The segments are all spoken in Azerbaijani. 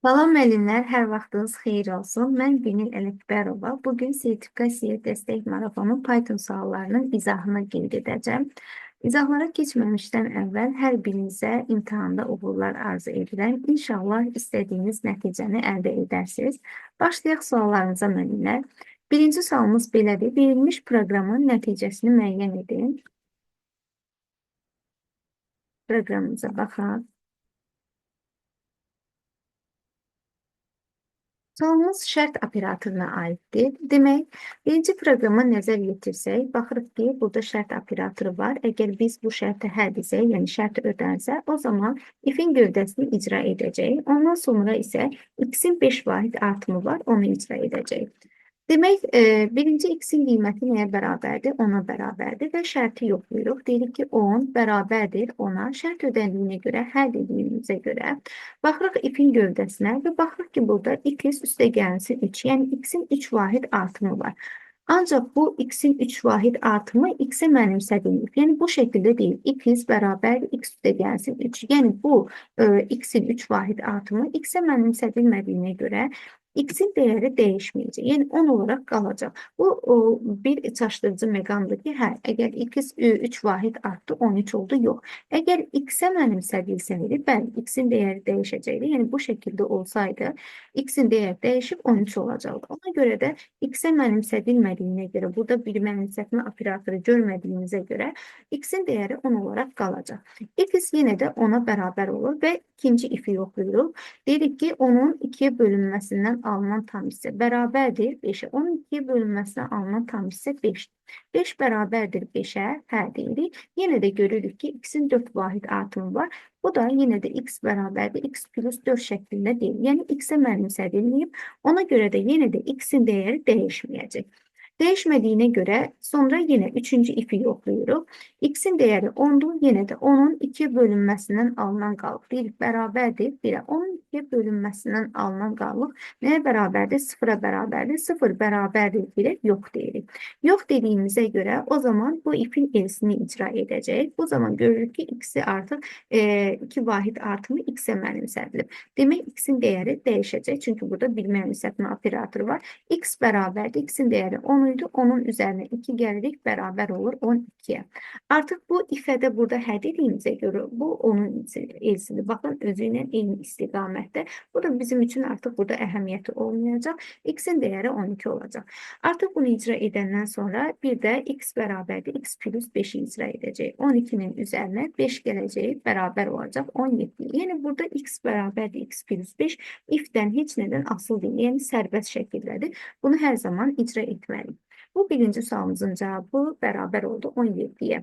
Salam müəllimlər, hər vaxtınız xeyir olsun. Mən Günel Ələkbərova. Bugün sertifikasiya dəstək marafonu Python suallarının izahına qeyd edəcəm. İzahlara keçməmişdən əvvəl hər birinizə imtahanda uğurlar arzu edirəm. İnşallah istədiyiniz nəticəni əldə edərsiniz. Başlayaq suallarınıza müəllimlər. Birinci sualımız belədir. Verilmiş proqramın nəticəsini müəyyən edin. Proqramımıza baxaq. Sualımız şərt operatoruna aiddir. Demək, birinci proqrama nəzər yetirsək, baxırıq ki, burada şərt operatoru var. Əgər biz bu şərti hə desək, yəni şərti ödənsə, o zaman if-in gövdəsini icra edəcək. Ondan sonra isə x-in 5 vahid artımı var, onu icra edəcək. Demək, birinci x-in qiyməti nəyə bərabərdir? 10-a bərabərdir və şərti yoxlayırıq. Deyirik ki, 10 bərabərdir 10-a. Şərt ödəndiyinə görə, hər dediyimizə görə baxırıq if-in gövdəsinə və baxırıq ki, burada x üstəgəlsin 3, yəni x-in 3 vahid artımı var. Ancaq bu x-in 3 vahid artımı x-ə mənimsədilmir. Yəni bu şəkildə deyil. X bərabər x üstəgəlsin 3. Yəni bu x-in 3 vahid artımı x-ə mənimsədilmədiyinə görə x-in dəyəri dəyişməyəcək. Yəni 10 olaraq qalacaq. Bu bir çaşdırıcı məqamdır ki, hə, əgər x 3 vahid artdı, 13 oldu, yox. Əgər x-ə mənimsədilsəydi, bəli, x-in dəyəri dəyişəcəkdi. Yəni bu şəkildə olsaydı, x-in dəyəri dəyişib 13 olacaqdı. Ona görə də x-ə mənimsədilmədiyinə görə, burada bir mənimsətmə operatoru görmədiyimizə görə x-in dəyəri 10 olaraq qalacaq. X yenə də 10-a bərabər olur və ikinci if-i yoxlayırıq. Deyirik ki, onun 2-yə bölünməsindən alınan tam hissə bərabərdir 5-ə. Onun 2-yə bölünməsindən alınan tam hissə 5-dir. 5 bərabərdir 5-ə, hə deyirik. Yenə də görürük ki, x-in 4 vahid artımı var. Bu da yenə də x bərabərdir x plus 4 şəklində deyil. Yəni x-ə mənimsədilməyib. Ona görə də yenə də x-in dəyəri dəyişməyəcək. Dəyişmədiyinə görə sonra yenə üçüncü ifi yoxlayırıq. X-in dəyəri 10-dur. Yenə də onun 2-yə bölünməsindən alınan qalıq. Deyirik, bərabərdir 1-ə. Onun 2-yə bölünməsindən alınan qalıq nəyə bərabərdir? 0-a bərabərdir. 0 bərabərdir 1-ə yox deyirik. Yox dediyimizə görə o zaman bu ifin erisini icra edəcək. Bu zaman görürük ki, x-i artıq 2 vahid artımı x-ə mənimsədilib. Demək, x-in dəyəri dəyişəcək. Çünki burada bir mənimsətmə operatoru var. X bərabərdir. X-in dəyəri 10 idi. Onun üzərinə 2 gəlirik, bərabər olur 12-yə. Artıq bu ifədə burada hə dediyimizə görə bu onun elsidir. Baxın, özü ilə eyni istiqamətdə. Bu da bizim üçün artıq burada əhəmiyyəti olmayacaq. X-in dəyəri 12 olacaq. Artıq bunu icra edəndən sonra bir də x bərabərdir. X plus 5-i icra edəcək. 12-nin üzərinə 5 gələcək, bərabər olacaq 17. Yəni burada x bərabərdir. X plus 5 if-dən heç nədən asılı deyil. Yəni sərbəst şəkildədir. Bunu hər zaman icra etməliyik. Bu birinci sualımızın cavabı bərabər oldu 17-yə.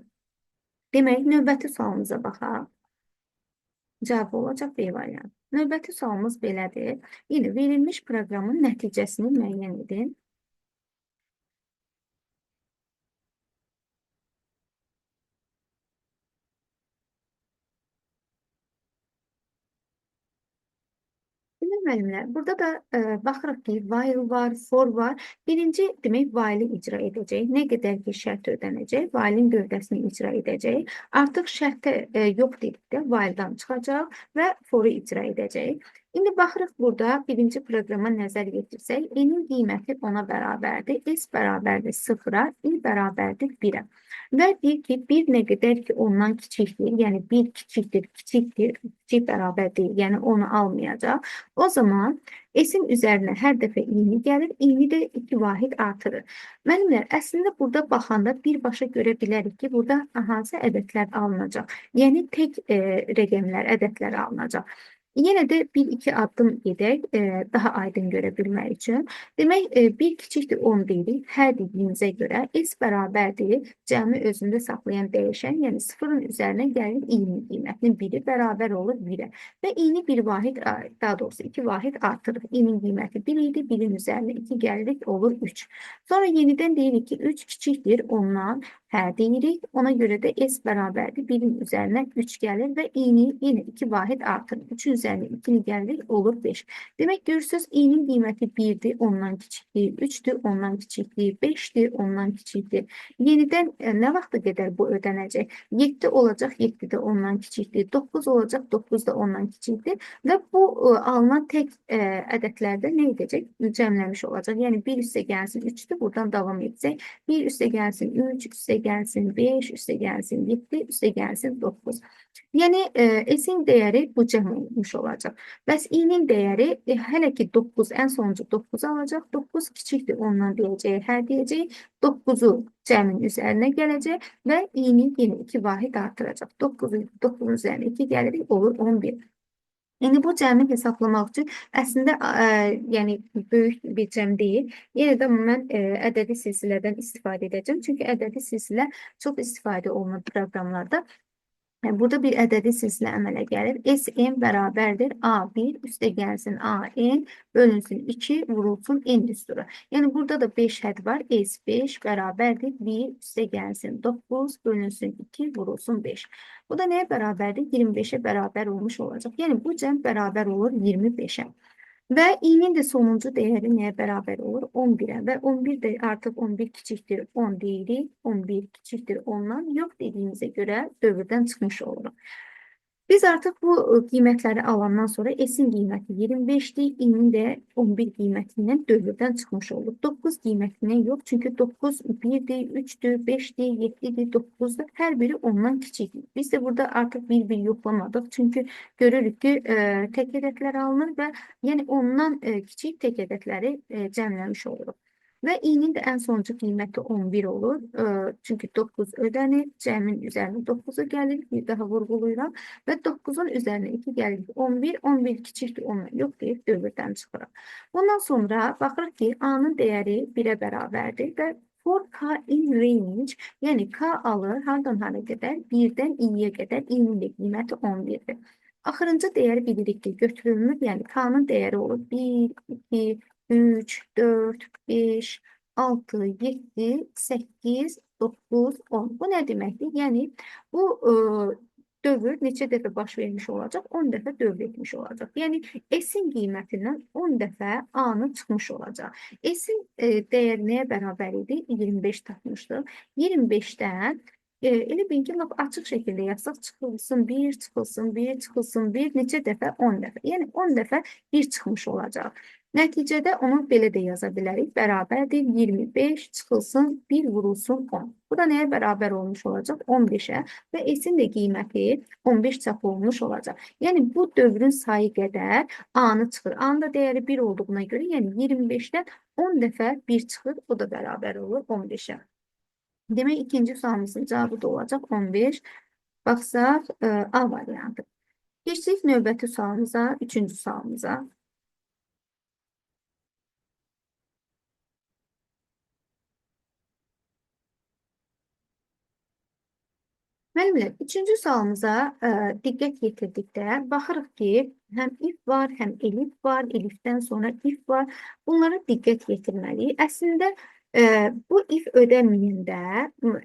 Demək, növbəti sualımıza baxaq. Cavabı olacaq B variantı. Növbəti sualımız belədir. Yəni, verilmiş proqramın nəticəsini müəyyən edin. Müəllimlər, burada da baxırıq ki, while var, for var. Birinci, demək, while-i icra edəcək. Nə qədər ki, şərt ödənəcək, while-in gövdəsini icra edəcək. Artıq şərtə yox dedikdə while-dan çıxacaq və for-u icra edəcək. İndi baxırıq burada birinci proqrama nəzər yetirsək, n-in qiyməti 10-a bərabərdir, s bərabərdir 0-a, i bərabərdir 1-ə. Və deyir ki, 1 nə qədər ki, ondan kiçikdir, yəni 1 kiçikdir, kiçik bərabər deyil, yəni onu almayacaq. O zaman s-in üzərinə hər dəfə i-ni gəlir, i-ni də 2 vahid artırır. Müəllimlər, əslində burada baxanda birbaşa görə bilərik ki, burada hansı ədədlər alınacaq. Yəni, tək rəqəmlər, ədədlər alınacaq. Yenə də 1-2 addım edək, daha aydın görə bilmək üçün. Demək, 1 kiçikdir 10 deyirik, hər dediyimizə görə s bərabərdir, cəmi özündə saxlayan dəyişən, yəni 0-ın üzərinə gəlir i-nin qiymətinin 1-i bərabər olur 1-ə. Və i-ni 1 vahid, daha doğrusu 2 vahid artırır. I-nin qiyməti 1 idi, 1-in üzərinə 2 gəlirik, olur 3. Sonra yenidən deyirik ki, 3 kiçikdir 10-dan, hə deyirik, ona görə də s bərabərdir, 1-in üzərinə 3 gəlir və i-ni yenə 2 vahid artırır. 3-ün üzərinə 2-ni gəlirik, olur 5. Demək görürsünüz, i-nin qiyməti 1-dir, ondan kiçikdir, 3-dür, ondan kiçikdir, 5-dir, ondan kiçikdir. Yenidən nə vaxta qədər bu ödənəcək? 7 olacaq, 7 də ondan kiçikdir, 9 olacaq, 9 da ondan kiçikdir və bu alınan tək ədədlərdə nə edəcək? Cəmləmiş olacaq. Yəni 1 üstə gəlsin 3-dür, buradan davam edəcək. 1 üstə gəlsin 3, üstə gəlsin 5, üstə gəlsin 7, üstə gəlsin 9. Yəni S-in dəyəri bu cəm olmuş olacaq. Bəs i-nin dəyəri hələ ki 9, ən sonuncu 9 alacaq. 9 kiçikdir, ondan deyəcək, hə deyəcək. 9-u cəmin üzərinə gələcək və i-ni yenə 2 vahid artıracaq. 9-un üzərinə 2 gəlirik, olur 11. İndi bu cəmi hesablamaq üçün əslində yəni böyük bir cəm deyil. Yenə də mən ədədi silsilədən istifadə edəcəm. Çünki ədədi silsilə çox istifadə olunur proqramlarda. Burada bir ədədi silsilə əmələ gəlir. Sn bərabərdir A1 üstə gəlsin AN bölünsün 2 vurulsun n üstürə. Yəni burada da 5 hədd var. S5 bərabərdir 1 üstə gəlsin 9 bölünsün 2 vurulsun 5. Bu da nəyə bərabərdir? 25-ə bərabər olmuş olacaq. Yəni bu cəm bərabər olur 25-ə. Və i-nin də sonuncu dəyəri nəyə bərabər olur? 11-ə və 11 də artıq 11 kiçikdir 10 deyirik. 11 kiçikdir 10-dan yox dediyimizə görə dövrdən çıxmış oluruq. Biz artıq bu qiymətləri alandan sonra S-in qiyməti 25-dir, i-nin də 11 qiymətindən dövrdən çıxmış olur. 9 qiymətindən yox, çünki 9 1-dir, 3-dür, 5-dir, 7-dir, 9-dur. Hər biri ondan kiçikdir. Biz də burada artıq bir-bir yoxlamadıq, çünki görürük ki, tək ədədlər alınır və yəni ondan kiçik tək ədədləri cəmləmiş oluruq. Və i-nin də ən sonuncu qiyməti 11 olur. Çünki 9 ödənir, cəmin üzərinə 9-u gəlir, bir daha vurğulayıram. Və 9-un üzərinə 2 gəlir 11, 11 kiçikdir ondan yox deyib dövrdən çıxırıq. Bundan sonra baxırıq ki, A-nın dəyəri 1-ə bərabərdir və for k in range, yəni k alır, hardan hara qədər? 1-dən i-yə qədər, i-nin də qiyməti 11-dir. Axırıncı dəyəri bilirik ki, götürülmür, yəni k-nın dəyəri olur 1, 2, 3, 4, 5, 6, 7, 8, 9, 10. Bu nə deməkdir? Yəni bu dövr neçə dəfə baş vermiş olacaq? 10 dəfə dövr etmiş olacaq. Yəni S-in qiymətindən 10 dəfə A-nı çıxmış olacaq. S-in dəyəri nəyə bərabər idi? 25 tapmışdıq. 25-dən elə bilin ki, lap açıq şəkildə yazsaq çıxılsın 1, çıxılsın 1, çıxılsın 1, neçə dəfə? 10 dəfə. Yəni 10 dəfə 1 çıxmış olacaq. Nəticədə onu belə də yaza bilərik. Bərabərdir 25 çıxılsın 1 vurulsun 10. Bu da nəyə bərabər olmuş olacaq? 15-ə və S-in də qiyməti 15 çap olmuş olacaq. Yəni bu dövrün sayı qədər A-nı çıxır. A-nın da dəyəri 1 olduğuna görə, yəni 25-dən 10 dəfə 1 çıxır. O da bərabər olur 15-ə. Demək, ikinci sualımızın cavabı da olacaq 15. Baxsaq, A variantı. Keçdik növbəti sualımıza, üçüncü sualımıza. Müəllimlər, üçüncü sualımıza diqqət yetirdikdə baxırıq ki, həm if var, həm elif var, elifdən sonra if var. Bunlara diqqət yetirməliyik. Əslində, bu if ödəməyəndə,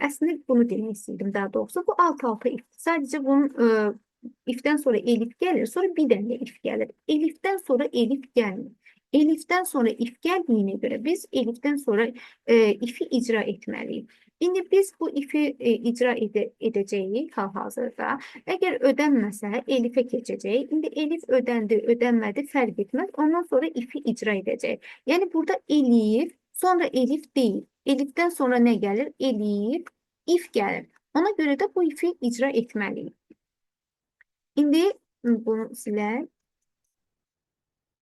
əslində bunu demək istəyirdim daha doğrusu, bu alt-alta if. Sadəcə bunun ifdən sonra elif gəlir, sonra bir dənə if gəlir. Elifdən sonra elif gəlmir. Elifdən sonra if gəldiyinə görə biz elifdən sonra ifi icra etməliyik. İndi biz bu ifi icra edəcəyik hal-hazırda. Əgər ödənməsə, elifə keçəcək. İndi elif ödəndi, ödənmədi, fərq etməz. Ondan sonra ifi icra edəcək. Yəni burada elif, sonra elif deyil. Elifdən sonra nə gəlir? Elif, if gəlir. Ona görə də bu ifi icra etməliyik. İndi bunu silək.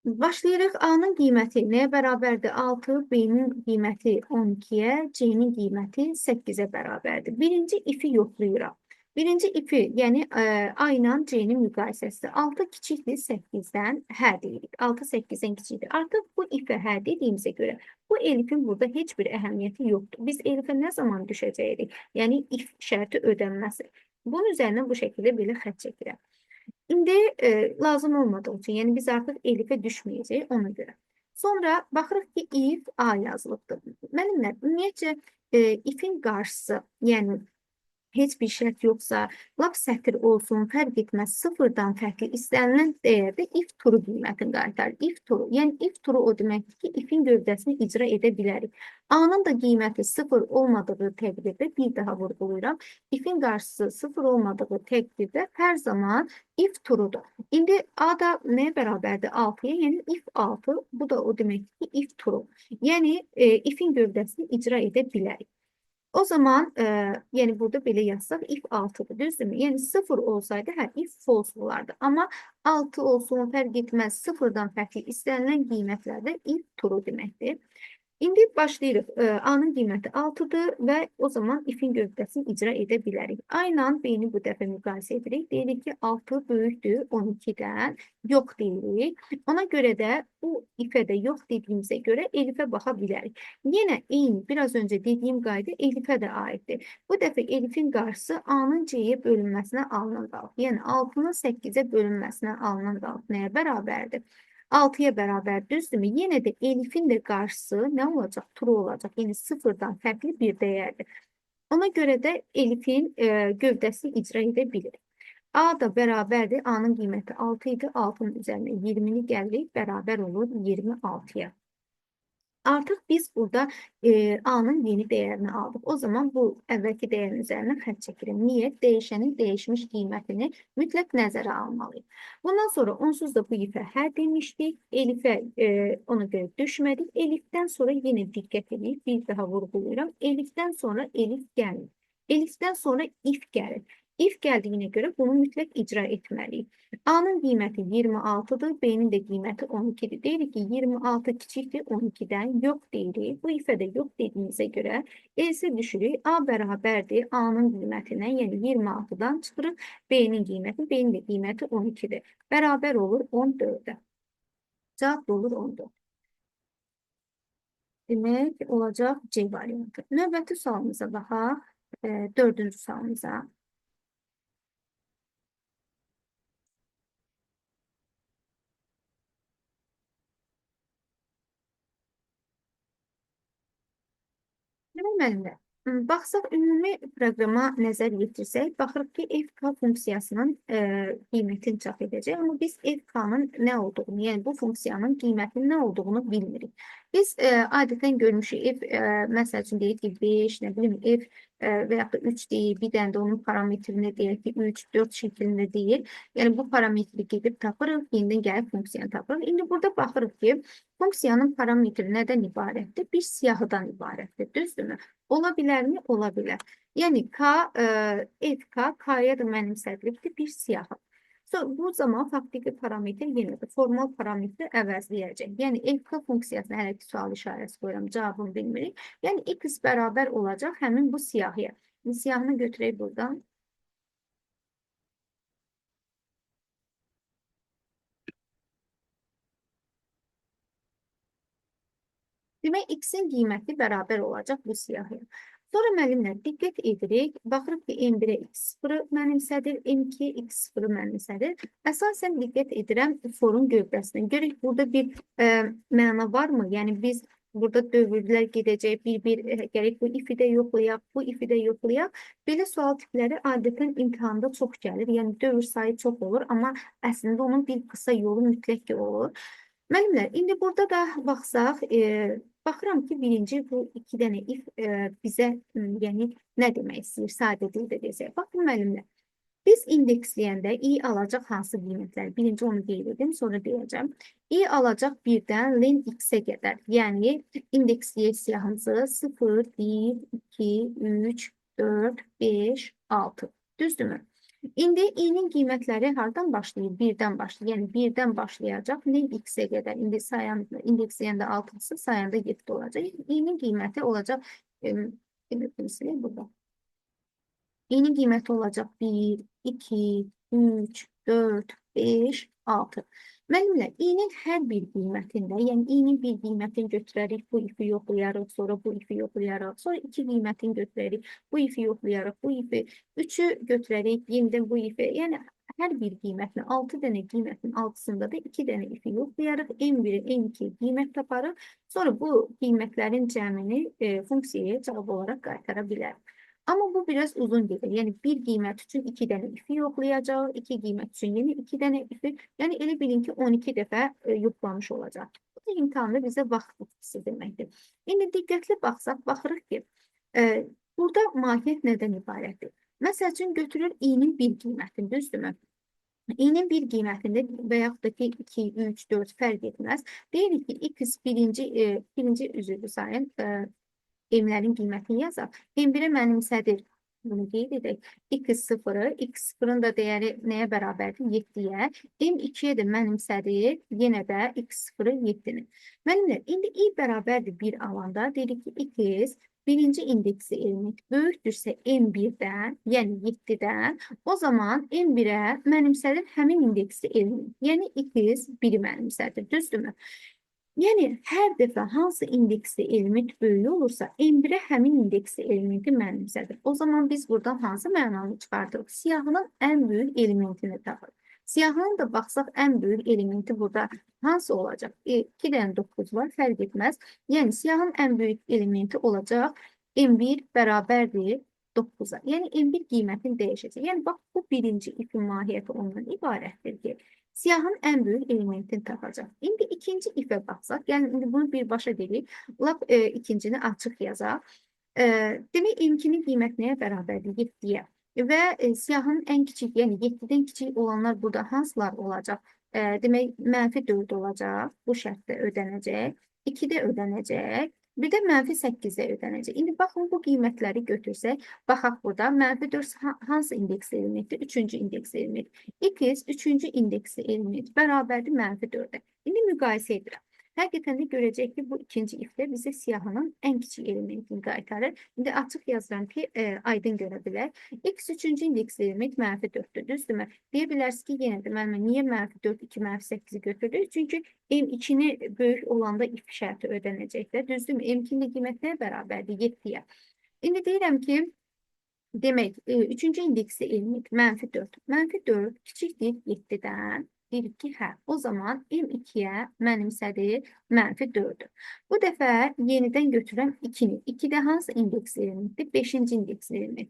Başlayırıq. A-nın qiyməti nəyə bərabərdir? 6, B-nin qiyməti 12-yə, C-nin qiyməti 8-ə bərabərdir. Birinci ifi yoxlayırıq. Birinci ifi, yəni A ilə C-nin müqayisəsi. 6 kiçikdir 8-dən, hə deyirik. 6 8-dən kiçikdir. Artıq bu ifə hə dediyimizə görə bu elifin burada heç bir əhəmiyyəti yoxdur. Biz elifə nə zaman düşəcəyirik? Yəni if şərti ödənməsi. Bunun üzərinə bu şəkildə belə xətt çəkirəm. İndi lazım olmadığı üçün, yəni biz artıq elifə düşməyəcəyik ona görə. Sonra baxırıq ki, if A yazılıbdır. Müəllimlər, ümumiyyətcə ifin qarşısı, yəni heç bir şərt yoxsa, lap sətr olsun, fərq etməz, sıfırdan fərqli istənilən dəyərdə if turu qiymətini qaytarır. If turu, yəni if turu o deməkdir ki, ifin gövdəsini icra edə bilərik. A-nın da qiyməti sıfır olmadığı təqdirdə, bir daha vurğulayıram, ifin qarşısı sıfır olmadığı təqdirdə hər zaman if turudur. İndi A da nəyə bərabərdir? 6-ya, yəni if 6, bu da o deməkdir ki, if turu. Yəni ifin gövdəsini icra edə bilərik. O zaman yəni burada belə yazsaq if 6'dır, düzdürmü? Yəni 0 olsaydı hə if false olardı. Amma 6 olsun, fərq etməz, sıfırdan fərqli istənilən qiymətlərdə if true deməkdir. İndi başlayırıq. A-nın qiyməti 6'dır və o zaman ifin gövdəsini icra edə bilərik. A ilə B-ni bu dəfə müqayisə edirik. Deyirik ki, 6 böyükdür 12-dən. Yox deyirik. Ona görə də bu ifə də yox dediyimizə görə elifə baxa bilərik. Yenə eyni biraz öncə dediyim qayda elifə də aiddir. Bu dəfə elifin qarşısı A-nın C-yə bölünməsinə alınan qalıb. Yəni 6'nın 8'ə bölünməsinə alınan qalıb. Nəyə bərabərdir? 6'ya bərabər, düzdürmü? Yenə də elifin də qarşısı nə olacaq? True olacaq. Yəni sıfırdan fərqli bir dəyərdir. Ona görə də elifin gövdəsini icra edə bilir. A da bərabərdir. A-nın qiyməti 6 idi. 6'nın üzərinə 20'ni gəlirik. Bərabər olur 26'ya. Artıq biz burada A-nın yeni dəyərini aldıq. O zaman bu əvvəlki dəyərin üzərinə xətt çəkirim. Niyə? Dəyişənin dəyişmiş qiymətini mütləq nəzərə almalıyıq. Bundan sonra onsuz da bu ifə hə demişdik. Elifə ona görə düşmədik. Elifdən sonra yenə diqqət edin. Bir daha vurğulayıram. Elifdən sonra elif gəlir. Elifdən sonra if gəlir. If gəldiyinə görə bunu mütləq icra etməliyik. A-nın qiyməti 26'dır, B-nin də qiyməti 12'dir. Deyirik ki, 26 kiçikdir 12'dən, yox deyirik. Bu ifə də yox dediyimizə görə else düşürük. A bərabərdir A-nın qiymətinə, yəni 26'dan çıxırıq. B-nin qiyməti, B-nin də qiyməti 12'dir. Bərabər olur 14'ə. Cavab olur 14. Demək olacaq C variantı. Növbəti sualımıza baxaq. 4-cü sualımıza. Müəllimlər, baxsaq ümumi proqrama nəzər yetirsək, baxırıq ki, FK funksiyasının qiymətini çap edəcək, amma biz FK-nın nə olduğunu, yəni bu funksiyanın qiymətinin nə olduğunu bilmirik. Biz adətən görmüşük, məsəl üçün deyək ki, 5, nə bilim, F və yaxud da 3 deyil, bir dənə də onun parametrini deyək ki, 3, 4 şəklində deyil. Yəni bu parametri gedib tapırıq, yenidən gəlib funksiyanı tapırıq. İndi burada baxırıq ki, funksiyanın parametri nədən ibarətdir? Bir siyahıdan ibarətdir, düzdürmü? Ola bilərmi? Ola bilər. Yəni K, FK, K-ya da mənimsədilibdir bir siyahı. Bu zaman faktiki parametr yenə də formal parametri əvəzləyəcək. Yəni FK funksiyasına hələ ki sual işarəsi qoyuram, cavabını bilmirik. Yəni x bərabər olacaq həmin bu siyahıya. Siyahını götürək buradan. Demək, x-in qiyməti bərabər olacaq bu siyahıya. Sonra müəllimlər diqqət edirik. Baxırıq ki, M1-ə x0 mənimsədir, M2-yə x0 mənimsədir. Əsasən diqqət edirəm forun gövdəsinə. Görək, burada bir məna varmı? Yəni biz burada dövrlər gedəcək, bir gələk bu ifi də yoxlayaq, bu ifi də yoxlayaq. Belə sual tipləri adətən imtihanda çox gəlir. Yəni dövr sayı çox olur, amma əslində onun bir qısa yolu mütləq ki olur. Müəllimlər, indi burada da baxsaq, baxıram ki, birinci bu 2 dənə if bizə yəni nə demək istəyir, sadə dildə desək. Baxın müəllimlər, biz indeksləyəndə i alacaq hansı qiymətlər? Birinci onu qeyd edim, sonra deyəcəm. I alacaq 1-dən len x-ə qədər. Yəni indeksləyək siyahımızı 0, 1, 2, 3, 4, 5, 6. Düzdürmü? İndi i-nin qiymətləri hardan başlayır? 1-dən başlayır. Yəni 1-dən başlayacaq len x-ə qədər. İndi indeksləyəndə 6-sı, sayanda 7 olacaq. I-nin qiyməti olacaq burada. I-nin qiyməti olacaq 1, 2, 3, 4, 5, 6. Müəllimlər, i-nin hər bir qiymətində, yəni i-nin bir qiymətini götürərik, bu ifi yoxlayarıq, sonra bu ifi yoxlayarıq, sonra 2 qiymətini götürərik, bu ifi yoxlayarıq, bu ifi, 3'ü götürərik, yenidən bu ifi, yəni hər bir qiymətin, 6 dənə qiymətin altısında da 2 dənə ifi yoxlayarıq, M1-i, M2 qiymət taparıq, sonra bu qiymətlərin cəmini funksiyaya cavab olaraq qaytara bilərik. Ama bu biraz uzun gelir. Yəni bir qiymət üçün 2 dənə ifi yoxlayacaq, 2 qiymət üçün yeni 2 dənə ifi. Yəni elə bilin ki, 12 dəfə yoxlamış olacaq. Bu da imtahanda bizə vaxt itkisi deməkdir. İndi diqqətli baxsaq, baxırıq ki, burada mahiyyət nədən ibarətdir? Məsəl üçün götürür i-nin bir qiymətini, düzdürmü? i-nin bir qiymətində və yaxud da ki 2, 3, 4 fərq etməz. Deyirik ki, x birinci üzrü sayın m-lərin qiymətini yazaq. M1-ə mənimsədir. Bunu qeyd edək. X0-ın da dəyəri nəyə bərabərdir? 7-yə. M2-yə də mənimsədir. Yenə də X0-ı 7-ni. Müəllimlər, indi i bərabərdir 1 alanda dedik ki, x birinci indeksi element böyükdürsə M1-dən, yəni 7-dən, o zaman M1-ə mənimsədir həmin indeksi element. Yəni x 1-i mənimsədir. Düzdürmü? Yəni, hər dəfə hansı indeksli element böyük olursa, M1-ə həmin indeksli elementi mənimsədir. O zaman biz buradan hansı mənanı çıxardırıq? Siyahının ən böyük elementini tapırıq. Siyahının da baxsaq, ən böyük elementi burada hansı olacaq? 2 dənə 9 var, fərq etməz. Yəni, siyahın ən böyük elementi olacaq M1 bərabərdir 9-a. Yəni, M1 qiymətini dəyişəcək. Yəni, bax, bu birinci ifin mahiyyəti ondan ibarətdir ki, siyahın ən böyük elementini tapacaq. İndi ikinci ifə baxsaq, yəni indi bunu birbaşa dedik, lap ikincini açıq yazaq. Demək, M2-nin qiyməti nəyə bərabərdir? 7-yə. Və siyahın ən kiçik, yəni 7-dən kiçik olanlar burada hansılar olacaq? Demək, -4 olacaq, bu şərtdə ödənəcək, 2-də ödənəcək, bir də -8-də ödənəcək. İndi baxın, bu qiymətləri götürsək, baxaq burada, -4 hansı indeksli elementdir? 3-cü indeksli element. X 3-cü indeksli element bərabərdir -4-ə. İndi müqayisə edirəm. Həqiqətən də görəcək ki, bu ikinci ifdə bizə siyahının ən kiçik elementini qaytarır. İndi açıq yazıram ki, aydın görə bilək. X 3-cü indeksli element -4-dür, düzdürmü? Deyə bilərsiniz ki, yenə də müəllimə, niyə -4, 2, -8-i götürdük? Çünki M2-ni böyük olanda if şərti ödənəcəkdir, düzdürmü? M2-nin qiyməti nəyə bərabərdir? 7-yə. İndi deyirəm ki, demək, 3-cü indeksli element -4. -4 kiçikdir 7-dən. Dedik ki, hə, o zaman M2-yə mənimsədir -4-dür. Bu dəfə yenidən götürəm 2-ni. 2-də hansı indeksli elementdir? 5-ci indeksli element.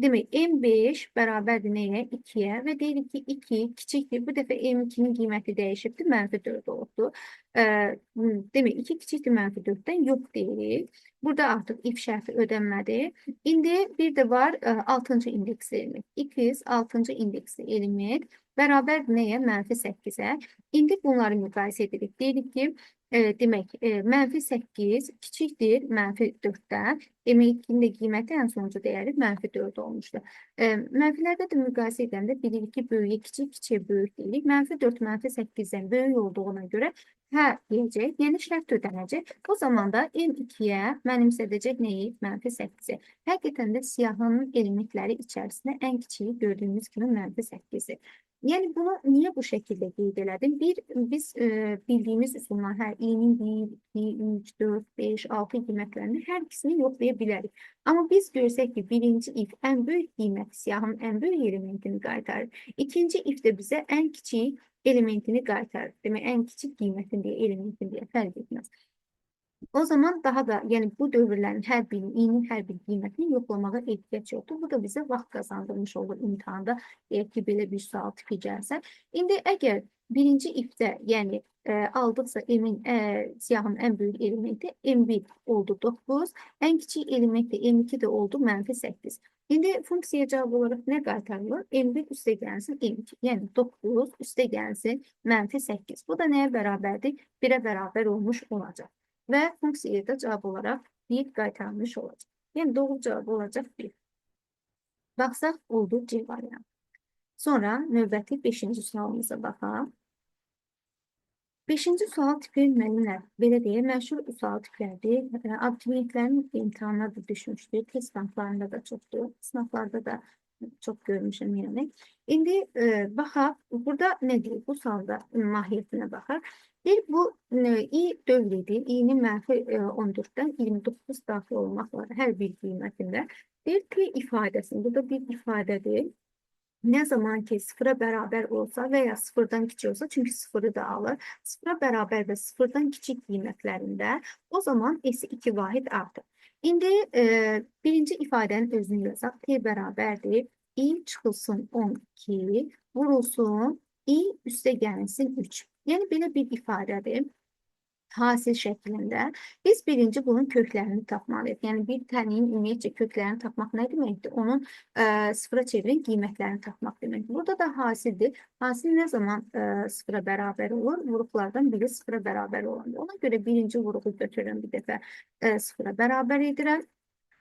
Demək, M5 bərabərdir nəyə? 2-yə və deyirik ki, 2 kiçikdir. Bu dəfə M2-nin qiyməti dəyişibdir, -4 olubdur. Demək, 2 kiçikdir -4-dən yox deyirik. Burada artıq if şərti ödənmədi. İndi bir də var 6-cı indeksli element. X 6-cı indeksli element bərabər nəyə? -8-ə. İndi bunları müqayisə edirik. Deyirik ki, demək, -8 kiçikdir -4-dən. Demək, 2-nin də qiyməti ən sonuncu dəyəri -4 olmuşdur. Mənfilərdə də müqayisə edəndə bilirik ki, böyüyə kiçik, kiçiyə böyük deyirik. -4 -8-dən böyük olduğuna görə hə deyəcək, yəni şərt ödənəcək. O zaman da M2-yə mənimsədəcək nəyi? -8-i. Həqiqətən də siyahının elementləri içərisində ən kiçiyi gördüyümüz kimi -8-dir. Yəni, bunu niyə bu şəkildə qeyd elədim? Biz bildiyimiz üsulla hər i-nin 1, 2, 3, 4, 5, 6 qiymətlərini hər ikisini yoxlaya bilərik. Amma biz görsək ki, birinci if ən böyük qiymət siyahının ən böyük elementini qaytarır. İkinci if də bizə ən kiçik elementini qaytarır. Demək, ən kiçik qiymətin deyə, elementin deyə fərq etməz. O zaman daha da, yəni bu dövrlərin hər birinin, i-nin hər bir qiymətini yoxlamağa ehtiyac yoxdur. Bu da bizə vaxt qazandırmış olur imtahanda, deyək ki, belə bir sual tipi gəlsə. İndi əgər birinci ifdə, yəni aldıqsa siyahın ən böyük elementi M1 oldu 9, ən kiçik elementi M2 də oldu -8. İndi funksiyaya cavab olaraq nə qaytarılır? M1 üstə gəlsin M2, yəni 9 üstə gəlsin -8. Bu da nəyə bərabərdir? 1-ə bərabər olmuş olacaq. Və funksiyaya da cavab olaraq 1 qaytarılmış olacaq. Yəni, doğru cavab olacaq 1. Baxsaq, oldu C variantı. Sonra növbəti 5-ci sualımıza baxaq. 5-ci sual tipi müəllimlər, belə deyək, məşhur sual tiplərdir. Abituriyentlərin imtahanına da düşmüşdür, test sınavlarında da çoxdur, sınavlarda da çox görmüşəm yəni. İndi baxaq, burada nə deyir? Bu sualda mahiyyətinə baxaq. Bu i dövridir, i-nin -14-dən 29 daxil olmaqla hər bir qiymətində. Deyir ki, ifadəsində, bu da bir ifadədir. Nə zaman ki, sıfıra bərabər olsa və ya sıfırdan kiçik olsa, çünki sıfırı da alır, sıfıra bərabər və sıfırdan kiçik qiymətlərində o zaman S2 vahid artır. İndi birinci ifadənin özünü yazaq. T bərabərdir. I çıxılsın 12, vurulsun I üstə gəlinsin 3. Yəni belə bir ifadədir. Hasil şəklində. Biz birinci bunun köklərini tapmalıyıq. Yəni bir təliyin ümumiyyətcə köklərini tapmaq nə deməkdir? Onun sıfıra çevirin qiymətlərini tapmaq deməkdir. Burada da hasildir. Hasil nə zaman sıfıra bərabər olur? Vuruqlardan biri sıfıra bərabər olandır. Ona görə birinci vuruğu götürürəm bir dəfə sıfıra bərabər edirəm.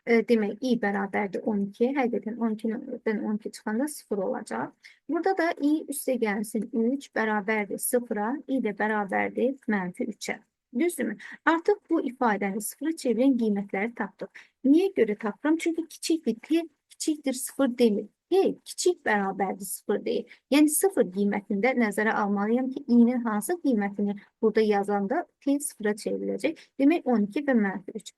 Demək, i bərabərdir 12. Həqiqətən 12-dən 12 çıxanda 0 olacaq. Burada da i üstə gəlsin 3 bərabərdir 0-a, i də bərabərdir -3-ə. Düzdürmü? Artıq bu ifadəni sıfıra çevirən qiymətləri tapdıq. Niyə görə tapıram? Çünki kiçikdir. T kiçikdir 0 demir. T kiçik bərabərdir 0 deyil. Yəni 0 qiymətində nəzərə almalıyam ki, i-nin hansı qiymətini burada yazanda T sıfıra çevriləcək. Demək 12 və -3.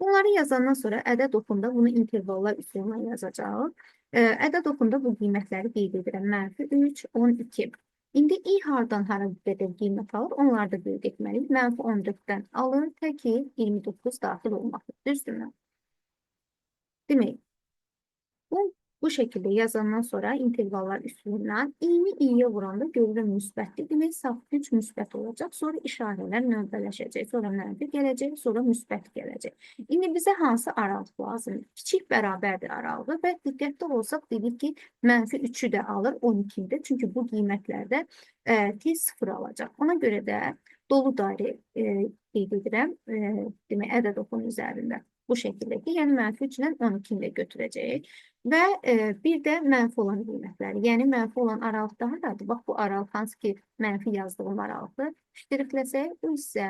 Bunları yazandan sonra ədəd oxunda bunu intervallar üsuluna yazacağıq. Ədəd oxunda bu qiymətləri qeyd edirəm. -3, 12. İndi i hardan hara qədər qiymət alır? Onları da qeyd etməliyik. -14-dən alır, təki 29 daxil olmaqdır. Düzdürmü? Demək, bu şəkildə yazandan sonra intervallar üsulundan i-ni i-yə vuranda görürəm müsbətdir. Demək, saf güc müsbət olacaq. Sonra işarələr növbələşəcək. Sonra mənfi gələcək, sonra müsbət gələcək. İndi bizə hansı aralıq lazımdır? Kiçik bərabərdir aralığı və diqqətli olsaq dedik ki, -3-ü də alır 12-də. Çünki bu qiymətlərdə t 0 alacaq. Ona görə də dolu dairə qeyd edirəm. Demək, ədəd oxunun üzərində. Bu şəkildə ki, yəni -3-dən 12-ni də götürəcəyik. Və bir də mənfi olan qiymətləri, yəni mənfi olan aralıq da haradır? Bax, bu aralıq hansı ki, mənfi yazdığım aralıqdır. Ştrixləsək, bu isə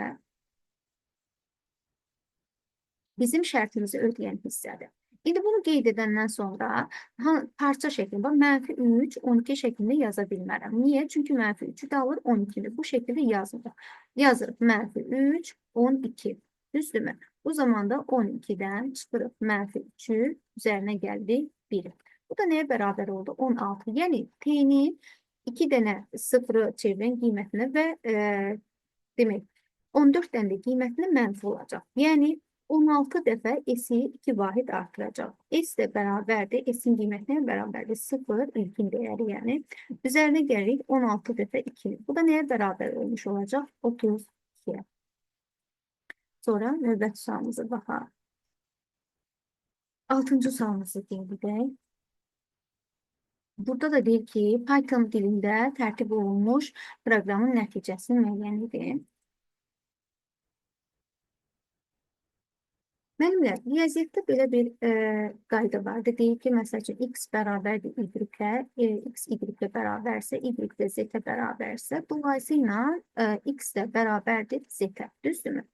bizim şərtimizi ödəyən hissədir. İndi bunu qeyd edəndən sonra parça şəklində, -3, 12 şəklində yaza bilmərəm. Niyə? Çünki -3-ü də alır 12-ni. Bu şəkildə yazmırıq. Yazırıq -3, 12. Düzdürmü? Bu zaman da 12-dən çıxırıq -3-ü, üzərinə gəldik 1. Bu da nəyə bərabər oldu? 16. Yəni, t-nin 2 dənə sıfırı çevirən qiymətinə və demək, 14 dənə də qiymətini mənfi olacaq. Yəni, 16 dəfə S-i 2 vahid artıracaq. S də bərabərdir. S-in qiymətinə bərabərdir. 0, ilkin dəyəri yəni. Üzərinə gəlirik 16 dəfə 2. Bu da nəyə bərabər olmuş olacaq? 32-yə. Sonra növbəti sualımıza baxaq. 6-cı sualımızı qeyd edək. Burada da deyir ki, Python dilində tərtib olunmuş proqramın nəticəsini müəyyən edin. Mənimlə riyaziyyatda belə bir qayda vardır. Deyir ki, məsəl üçün, x bərabərdir y-ə, x y-ə bərabərsə, y də z-ə bərabərsə, dolayısıyla x də bərabərdir z-ə, düzdürmü?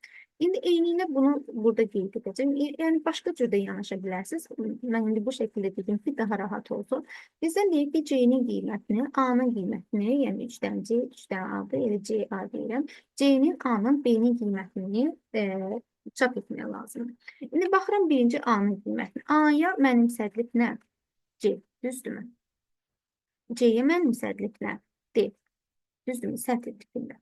İndi eynilə bunu burada qeyd edəcəm. Yəni, başqa cür də yanaşa bilərsiniz. Mən indi bu şəkildə dedim ki, daha rahat olsun. Bizdən deyir ki, c-nin qiymətini, a-nın qiymətini, yəni 3-dən c, 3-dən a-dır, elə c-a deyirəm. C-nin, a-nın, b-nin qiymətini çap etməyə lazımdır. İndi baxıram birinci A-nın qiymətinə. A-ya mənimsədilib nə? C, düzdürmü? C-yə mənimsədilib nə? D, düzdürmü? Sətr tipində.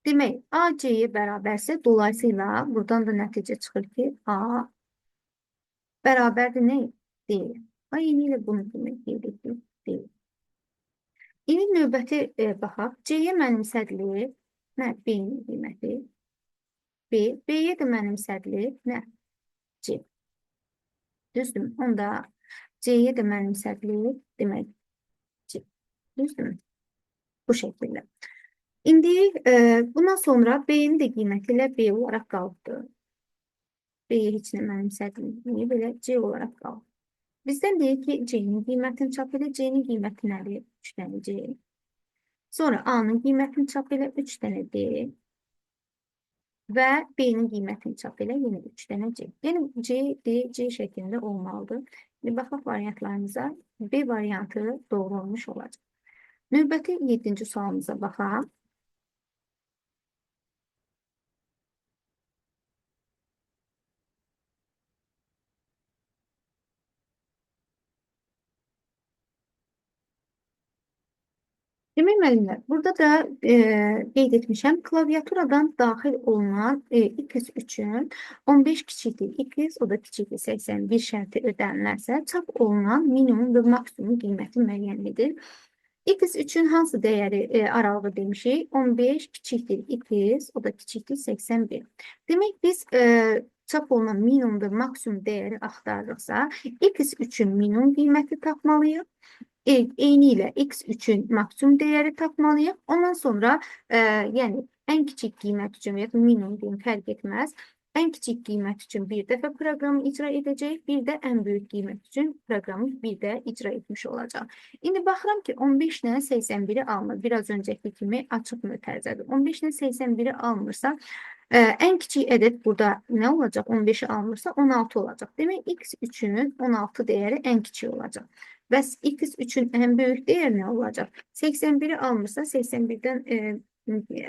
Demək, A C-yə bərabərsə, dolayısıyla buradan da nəticə çıxır ki, A bərabərdir nə? D. Yeni ilə bunu demək dedik ki, D. İndi növbəti baxaq. C-yə mənimsədilib nə? B-nin qiyməti. B, B-yə də mənimsədilib nə? C. Düzdür. Onda C-yə də mənimsədilib demək C. Düzdür. Bu şəkildə. İndi bundan sonra B-nin də qiyməti ilə B olaraq qaldı. B-yə heç nə mənimsədilib, belə C olaraq qaldı. Bizdən deyir ki, C-nin qiymətini çap elə, C-nin qiyməti nədir? 3 dənə C. Sonra A-nın qiymətini çap elə, 3 dənə D. Və B-nin qiymətini çap elə, yenə 3 dənə C. Yəni, C, D, C şəklində olmalıdır. Baxaq variantlarımıza, B variantı doğru olmuş olacaq. Növbəti 7-ci sualımıza baxaq. Demək, müəllimlər, burada da qeyd etmişəm, klaviaturadan daxil olunan x üçün 15 kiçikdir x, o da kiçikdir 81 şərti ödənlərsə, çap olunan minimum və maksimum qiyməti müəyyən edir. X üçün hansı dəyəri aralığı demişik? 15 kiçikdir x, o da kiçikdir 81. Demək, biz çap olunan minimum və maksimum dəyəri axtarırıqsa, x üçün minimum qiyməti tapmalıyıq. Eyni ilə x üçün maksimum dəyəri tapmalıyıq. Ondan sonra, yəni ən kiçik qiymət üçün və ya minimum deyim, fərq etməz. Ən kiçik qiymət üçün bir dəfə proqramı icra edəcək, bir də ən böyük qiymət üçün proqramı bir də icra etmiş olacaq. İndi baxıram ki, 15 ilə 81-i almır. Biraz öncəki kimi açıq mötərizədir. 15 ilə 81-i almırsa, ən kiçik ədəd burada nə olacaq? 15-i almırsa 16 olacaq. Demək, x üçün 16 dəyəri ən kiçik olacaq. Bəs x üçün ən böyük dəyər nə olacaq? 81-i almırsa, 81-dən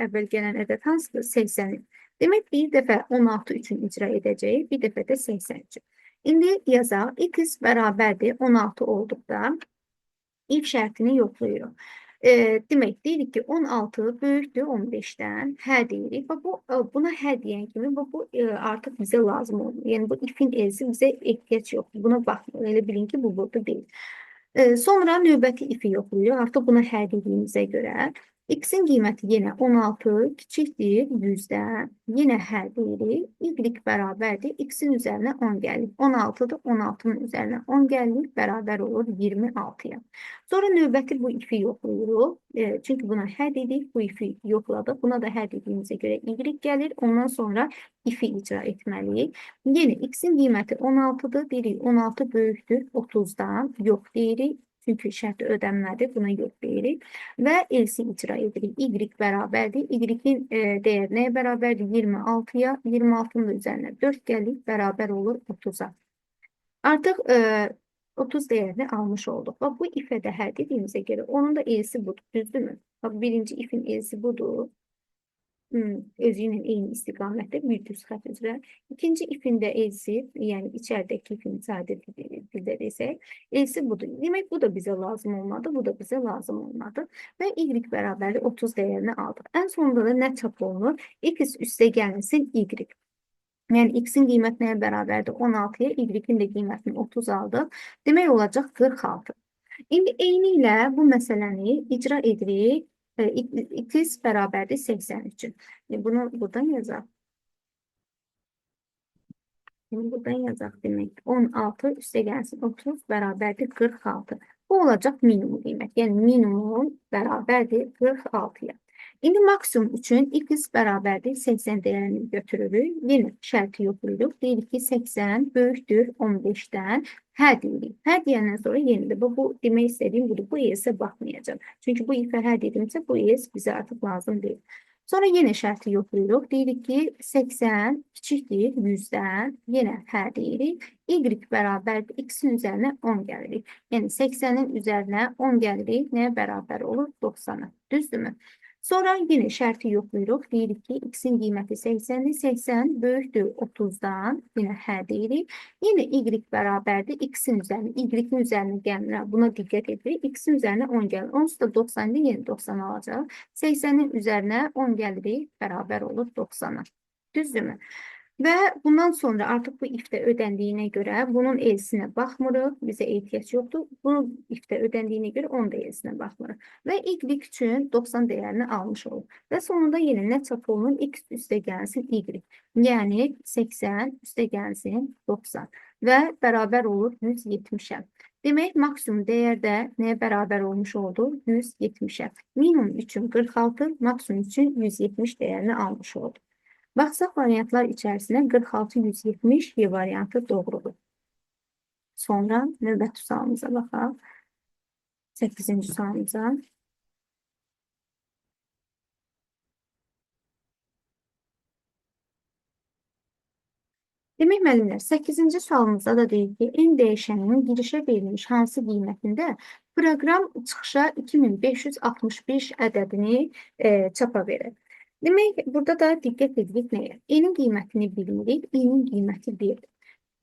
əvvəl gələn ədəd hansıdır? 80. Demək, bir dəfə 16 üçün icra edəcəyik, bir dəfə də 80 üçün. İndi yazaq, x bərabərdir 16 olduqda if şərtini yoxlayırıq. Demək, deyirik ki, 16 böyükdür 15-dən, hə deyirik. Buna hə deyən kimi, bu artıq bizə lazım olmuyor. Yəni, bu ifin elsi bizə ehtiyac yoxdur. Buna baxmır. Elə bilin ki, bu burada deyil. Sonra növbəti ifi yoxlayırıq. Artıq buna hə dediyimizə görə x-in qiyməti yenə 16 kiçikdir 100-dən. Yenə hə deyirik. Y bərabərdir. X-in üzərinə 10 gəlir. 16-dır. 16-nın üzərinə 10 gəlir. Bərabər olur 26-ya. Sonra növbəti bu ifi yoxlayırıq. Çünki buna hə dedik. Bu ifi yoxladıq. Buna da hə dediyimizə görə y gəlir. Ondan sonra ifi icra etməliyik. Yenə x-in qiyməti 16-dır. Deyirik 16 böyükdür 30-dan. Yox deyirik. Çünki şərti ödənmədir, buna yox deyirik. Və elsi icra edirik. Y bərabərdir. Y-in dəyəri nəyə bərabərdir? 26-ya. 26-nın da üzərinə 4 gəlir, bərabər olur 30-a. Artıq 30 dəyərini almış olduq. Bu ifə də hə dediyimizə görə onun da elsi budur, düzdürmü? Birinci ifin elsi budur. Özü ilə eyni istiqamətdə bir düz xət üzrə. İkinci ifin də elsi, yəni içəridəki ifin sadə dildə desək, elsi budur. Demək, bu da bizə lazım olmadı, bu da bizə lazım olmadı. Və y bərabərli 30 dəyərini aldıq. Ən sonunda da nə çap olunur? X üstə gəlinsin y. Yəni, x-in qiyməti nəyə bərabərdir? 16-ya, y-in də qiymətini 30 aldıq. Demək, olacaq 46. İndi eyni ilə bu məsələni icra edirik. X bərabərdir 83. Bunu buradan yazaq. Buradan yazaq demək. 16 üstə gəlsin 30 bərabərdir 46. Bu olacaq minimum qiymət. Yəni, minimum bərabərdir 46-ya. İndi maksimum üçün x bərabərdir 80 dəyərini götürürük. Yenə şərti yoxlayırıq. Deyirik ki, 80 böyükdür 15-dən. Hə deyirik. Hə deyəndən sonra yenidir. Bu demək istədiyim budur. Bu elsə baxmayacaq. Çünki bu ifə hə dedimsə, bu els bizə artıq lazım deyil. Sonra yenə şərti yoxlayırıq. Deyirik ki, 80 kiçikdir 100-dən. Yenə hə deyirik. Y bərabərdir. X-in üzərinə 10 gəlirik. Yəni, 80-in üzərinə 10 gəlirik. Nəyə bərabər olur? 90-a. Düzdürmü? Sonra yenə şərti yoxlayırıq. Deyirik ki, x-in qiyməti 80-dir. 80 böyükdür 30-dan. Yenə hə deyirik. Yenə y bərabərdir. X-in üzərinə, y-in üzərinə gəlir. Buna diqqət edirik. X-in üzərinə 10 gəlir. Onsuz da 90-dir. Yenə 90 alacaq. 80-in üzərinə 10 gəlirik. Bərabər olur 90-a. Düzdürmü? Və bundan sonra artıq bu ifdə ödəndiyinə görə bunun elsinə baxmırıq, bizə ehtiyac yoxdur. Bunun ifdə ödəndiyinə görə onun da elsinə baxmırıq. Və y üçün 90 dəyərini almış olub. Və sonunda yenə nə çap olunur? X üstə gəlsin y. Yəni 80 üstə gəlsin 90 və bərabər olur 170-ə. Demək, maksimum dəyər də nəyə bərabər olmuş oldu? 170-ə. Minimum üçün 46, maksimum üçün 170 dəyərini almış oldu. Baxsaq variantlar içərisinə 46-170 Y variantı doğrudur. Sonra növbəti sualımıza baxaq. 8-ci sualımıza. Demək, müəllimlər, 8-ci sualımızda da deyir ki, n dəyişəninin girişə verilmiş hansı qiymətində proqram çıxışa 2565 ədədini çapa verir. Demək, burada da diqqət edirik nəyə? N-in qiymətini bilmirik, n-in qiyməti 1-dir.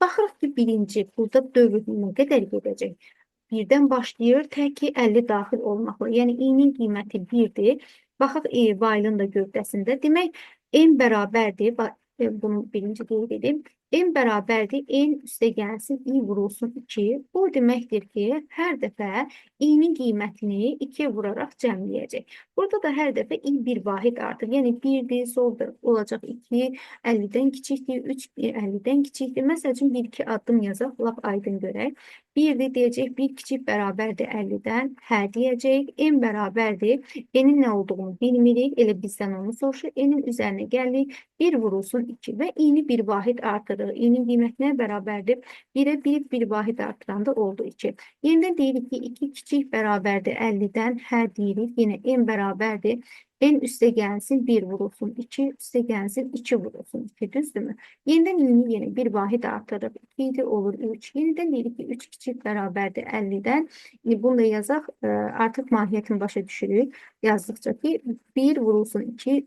Baxırıq ki, birinci, burada dövr nə qədər gedəcək? birdən başlayır, tək ki 50 daxil olmaqla. Yəni i-nin qiyməti 1-dir. Baxaq vaylın da gövdəsində. Demək, n bərabərdir. Bunu birinci qeyd edim. N bərabərdir. N üstə gəlsin, i vurulsun 2. Bu deməkdir ki, hər dəfə i-nin qiymətini 2-yə vuraraq cəmləyəcək. Burada da hər dəfə i bir vahid artır. Yəni 1-dir, solda olacaq 2, 50-dən kiçikdir, 3 50-dən kiçikdir. Məsəl üçün 1-2 addım yazaq, lap aydın görək. 1-dir deyəcək, 1 kiçik bərabərdir 50-dən, hə deyəcək, n bərabərdir. N-in nə olduğunu bilmirik, elə bizdən onu soruşur. N-in üzərinə gəlirik, 1 vurulsun 2 və i-ni bir vahid artırır. I-nin qiymətinə bərabərdir. 1-ə 1 vahid artıranda oldu 2. Yenidən deyirik ki, 2 kiçik bərabərdir 50-dən, hə deyirik. Yenə n bərabərdir. N üstə gəlsin 1 vurulsun 2, üstə gəlsin 2 vurulsun 2, düzdürmü? Yenidən i-ni yenə bir vahid artırıb 2 idi, olur 3. Yenidən deyirik ki, 3 kiçik bərabərdir 50-dən. Bunu da yazaq, artıq mahiyyətini başa düşürük. Yazdıqca ki, 1 vurulsun 2,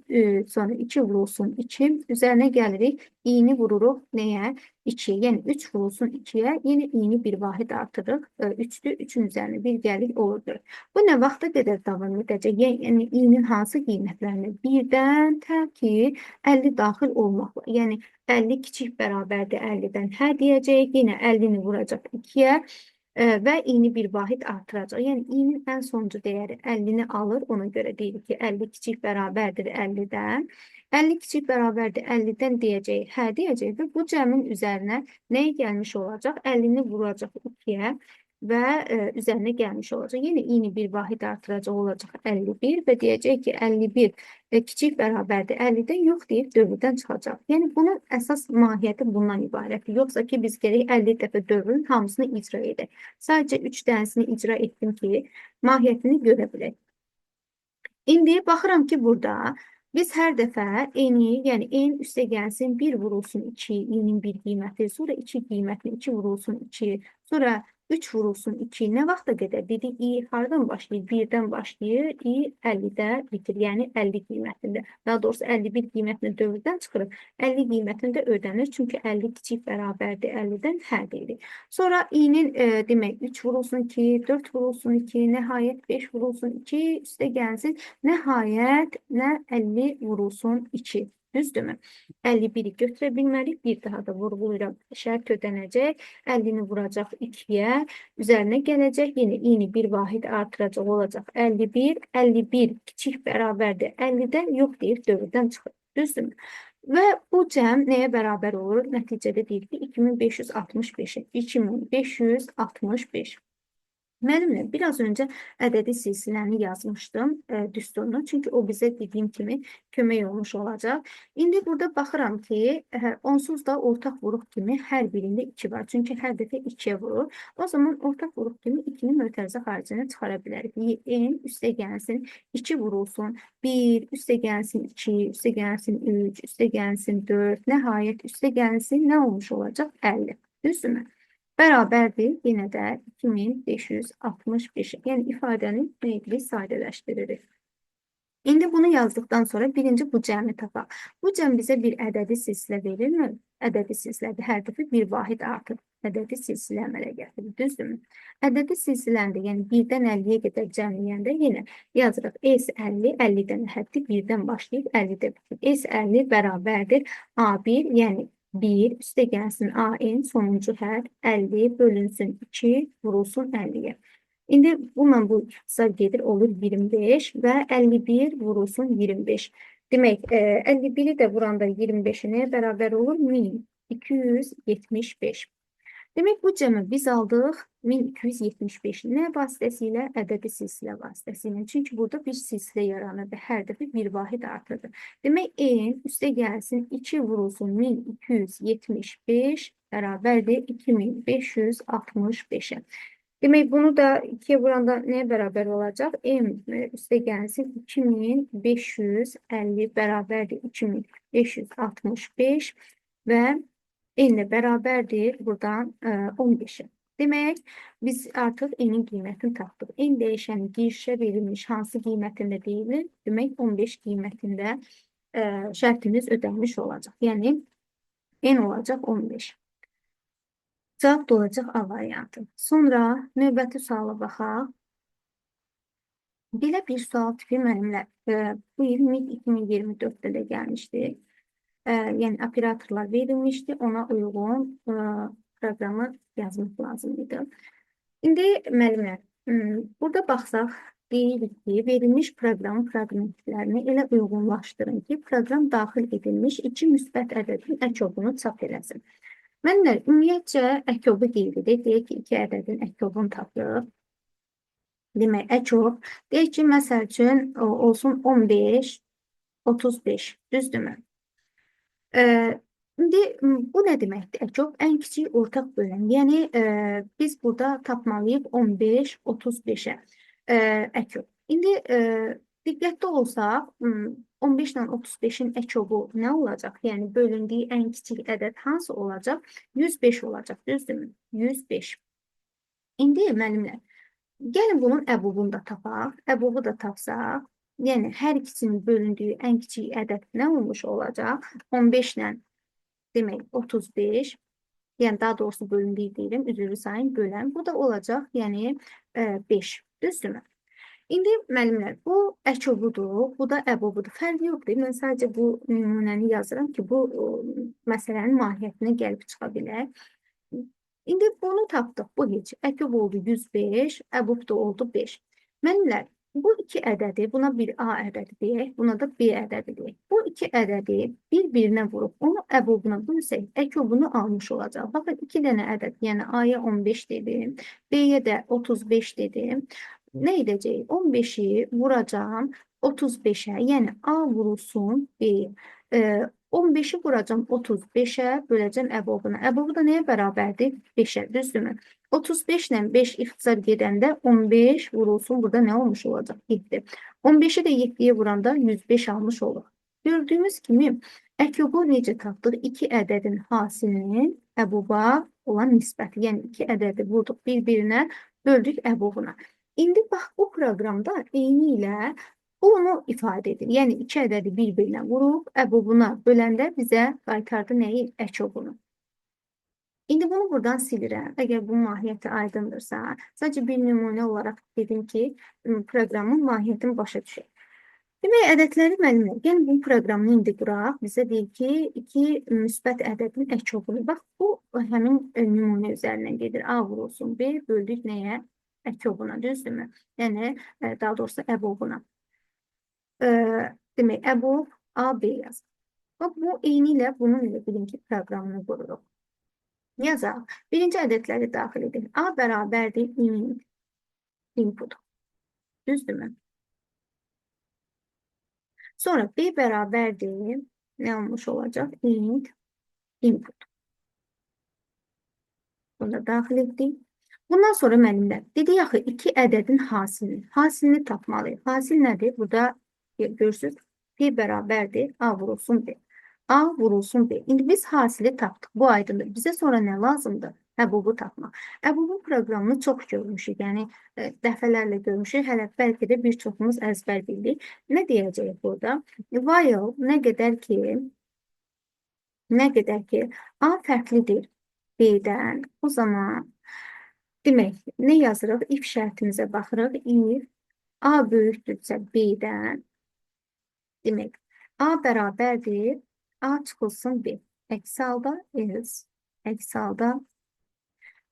sonra 2 vurulsun 2, üzərinə gəlirik, i-ni vururuq nəyə? 2'ye, yəni 3 vurulsun 2'ye, yeni i-ni bir vahid artırıq. 3'dür, 3'ün üzərinə 1 gəlir, olur. Bu nə vaxta qədər davam edəcək? Yəni i-nin hansı qiymətlərini? 1-dən tə ki 50 daxil olmaqla. Yəni 50 kiçik bərabərdir 50-dən, hə deyəcək. Yenə 50-ni vuracaq 2'ye. Və i-ni bir vahid artıracaq. Yəni i-nin ən sonuncu dəyəri 50-ni alır. Ona görə deyirik ki, 50 kiçik bərabərdir 50-dən. 50 kiçik bərabərdir 50-dən deyəcək, hə deyəcək və bu cəmin üzərinə nəyə gəlmiş olacaq? 50-ni vuracaq 2-yə və üzərinə gəlmiş olacaq. Yenə i-ni bir vahid artıracaq olacaq 51 və deyəcək ki, 51 kiçik bərabərdir 50-dən, yox deyib dövrdən çıxacaq. Yəni bunun əsas mahiyyəti bundan ibarətdir. Yoxsa ki, biz gərək 50 dəfə dövrün hamısını icra edək. Sadəcə 3 dənəsini icra etdim ki, mahiyyətini görə bilək. İndi baxıram ki, burada biz hər dəfə n-i, yəni n üstə gəlsin 1 vurulsun 2, i-nin bir qiyməti, sonra 2 qiymətini 2 vurulsun 2, sonra 3 vurulsun 2, nə vaxta qədər? Dedik, i hardan başlayır? 1-dən başlayır, i 50-də bitir, yəni 50 qiymətində. Daha doğrusu 51 qiymətini dövrdən çıxırıq, 50 qiymətində ödənir, çünki 50 kiçik bərabərdir 50-dən, hə deyirik. Sonra i-nin demək 3 vurulsun 2, 4 vurulsun 2, nəhayət 5 vurulsun 2, üstə gəlsin, nəhayət nə 50 vurulsun 2. Düzdürmü? 51'i götürə bilmərik. Bir daha da vurğulayıram. Şərt ödənəcək. 50'ni vuracaq 2'yə. Üzərinə gələcək. Yenə i-ni bir vahid artıracaq olacaq 51. 51 kiçik bərabərdir 50-dən, yox deyib dövrdən çıxır. Düzdürmü? Və bu cəm nəyə bərabər olur? Nəticədə deyir ki, 2565. 2565. Müəllimlə, biraz öncə ədədi silsiləni yazmışdım düsturunu, çünki o bizə dediyim kimi kömək olmuş olacaq. İndi burada baxıram ki, onsuz da ortaq vuruq kimi hər birində 2 var. Çünki hər dəfə 2'yə vurur. O zaman ortaq vuruq kimi 2'nin mötərizə xaricinə çıxara bilərik. n üstə gəlsin 2 vurulsun 1, üstə gəlsin 2, üstə gəlsin 3, üstə gəlsin 4, nəhayət üstə gəlsin nə olmuş olacaq? 50. Düzdürmü? Bərabərdir, yenə də 2565. Yəni ifadəni nəyidir? Sadələşdiririk. İndi bunu yazdıqdan sonra birinci bu cəmi tapaq. Bu cəm bizə bir ədədi silsilə verirmi? Ədədi silsilədir. Hər dəfə bir vahid artır. Ədədi silsilə əmələ gətirir. Düzdürmü? Ədədi silsiləndə, yəni 1-dən 50-yə qədər cəmləyəndə yenə yazırıq. S50, 50-dən həddi 1-dən başlayıb 50-də bitir. S50 bərabərdir A1, yəni 1 üstə gəlsin AN, sonuncu hədd 50 bölünsün 2, vurulsun 50'ye. İndi bununla bu ixtisar gedir, olur 25 və 51 vurulsun 25. Demək, 51'i də vuranda 25'i nəyə bərabər olur? 1275. Demək, bu cəmi biz aldıq 1275. Nə vasitəsilə? Ədədi silsilə vasitəsilə. Çünki burada bir silsilə yaranır və hər dəfə bir vahid artırdır. Demək, n üstə gəlsin 2 vurulsun 1275 bərabərdir 2565'e. Demək, bunu da 2'ye vuranda nəyə bərabər olacaq? M üstə gəlsin 2550 bərabərdir 2565 və n bərabərdir buradan 15'e. Demək, biz artıq n-in qiymətini tapdıq. N dəyişəni girişə verilmiş hansı qiymətində deyilir? Demək, 15 qiymətində şərtimiz ödənmiş olacaq. Yəni, n olacaq 15. Cavab da olacaq A variantı. Sonra növbəti suala baxaq. Belə bir sual tipi müəllimlər bu il MİT 2024-də də gəlmişdi. Yəni operatorlar verilmişdi, ona uyğun proqramı yazmaq lazım idi. İndi müəllimlər, burada baxsaq, deyirik ki, verilmiş proqramın fraqmentlərini elə uyğunlaşdırın ki, proqram daxil edilmiş iki müsbət ədədin əkobunu çap eləsin. Müəllimlər, ümumiyyətcə əkobu qeyd edək, deyək ki, iki ədədin əkobunu tapırıq. Demək, əkob, deyək ki, məsəl üçün olsun 15, 35, düzdürmü? İndi bu nə deməkdir? Əkob ən kiçik ortaq bölən. Yəni biz burada tapmalıyıq 15, 35-ə əkob. İndi diqqətli olsaq, 15 ilə 35-in əkobu nə olacaq? Yəni bölündüyü ən kiçik ədəd hansı olacaq? 105 olacaq, düzdürmü? 105. İndi müəllimlər, gəlin bunun əbobunu da tapaq. Əbobu da tapsaq, yəni hər ikisinin bölündüyü ən kiçik ədəd nə olmuş olacaq? 15 ilə demək 35, yəni daha doğrusu bölündüyü deyirəm, üzrlü sayın bölən. Bu da olacaq, yəni 5, düzdürmü? İndi müəllimlər, bu əkobudur, bu da əbobudur. Fərqi yoxdur. Mən sadəcə bu nümunəni yazıram ki, bu məsələnin mahiyyətinə gəlib çıxa bilər. İndi bunu tapdıq, bu heç. Əkob oldu 105, əbob da oldu 5. Müəllimlər, bu iki ədədi, buna bir A ədədi deyək, buna da B ədədi deyək. Bu iki ədədi bir-birinə vurub, onu əbobuna bölsək, əkobunu almış olacaq. Baxın, iki dənə ədəd, yəni A-ya 15 dedim, B-yə də 35 dedim. Nə edəcəyik? 15-i vuracam 35-ə, yəni A vurulsun B-yə. 15-i vuracam 35-ə, böləcəm əbobuna. Əbobu da nəyə bərabərdir? 5-ə, düzdürmü? 35 ilə 5 ixtisar gedəndə 15 vurulsun, burada nə olmuş olacaq? 7. 15-i də 7-yə vuranda 105 almış olur. Gördüyümüz kimi, əkobu necə tapdıq? İki ədədin hasilinin əboba olan nisbəti. Yəni, iki ədədi vurduq bir-birinə, böldük əbobuna. İndi bax, bu proqramda eyni ilə bunu ifadə edir. Yəni, iki ədədi bir-birinə vurub, əbobuna böləndə bizə qaytardı nəyi? Əkobunu. İndi bunu buradan silirəm. Əgər bu mahiyyəti aydındırsa, sadəcə bir nümunə olaraq dedim ki, proqramın mahiyyətini başa düşək. Demək, ədədləri müəllimlər, gəlin bu proqramını indi quraq. Bizə deyir ki, iki müsbət ədədin əkobunu. Bax, bu həmin nümunə üzərindən gedir. A vurulsun, B böldük nəyə? Əkobuna, düzdürmü? Yəni, daha doğrusu əbobuna. Demək, əbob A, B yazır. Bax, bu eyni ilə bunun ilə bilin ki, proqramını qururuq. Yazaq. Birinci ədədləri daxil edik. A bərabərdir int, input. Düzdürmü? Sonra B bərabərdir, nə olmuş olacaq? Int, input. Bunu da daxil etdik. Bundan sonra müəllimlər, dedik axı, iki ədədin hasilini tapmalıyıq. Hasil nədir? Burada görürsünüz, P bərabərdir, A vurulsun B. A vurulsun B. İndi biz hasili tapdıq, bu aydındır. Bizə sonra nə lazımdır? Əbobu tapmaq. Əbobun proqramını çox görmüşük, yəni dəfələrlə görmüşük, hələ bəlkə də bir çoxumuz əzbər bildik. Nə deyəcəyik burada? While nə qədər ki, A fərqlidir B-dən, o zaman demək, nə yazırıq? If şərtimizə baxırıq. If A böyükdürsə B-dən, demək, A bərabərdir, A çıxılsın B. Əks halda else, əks halda,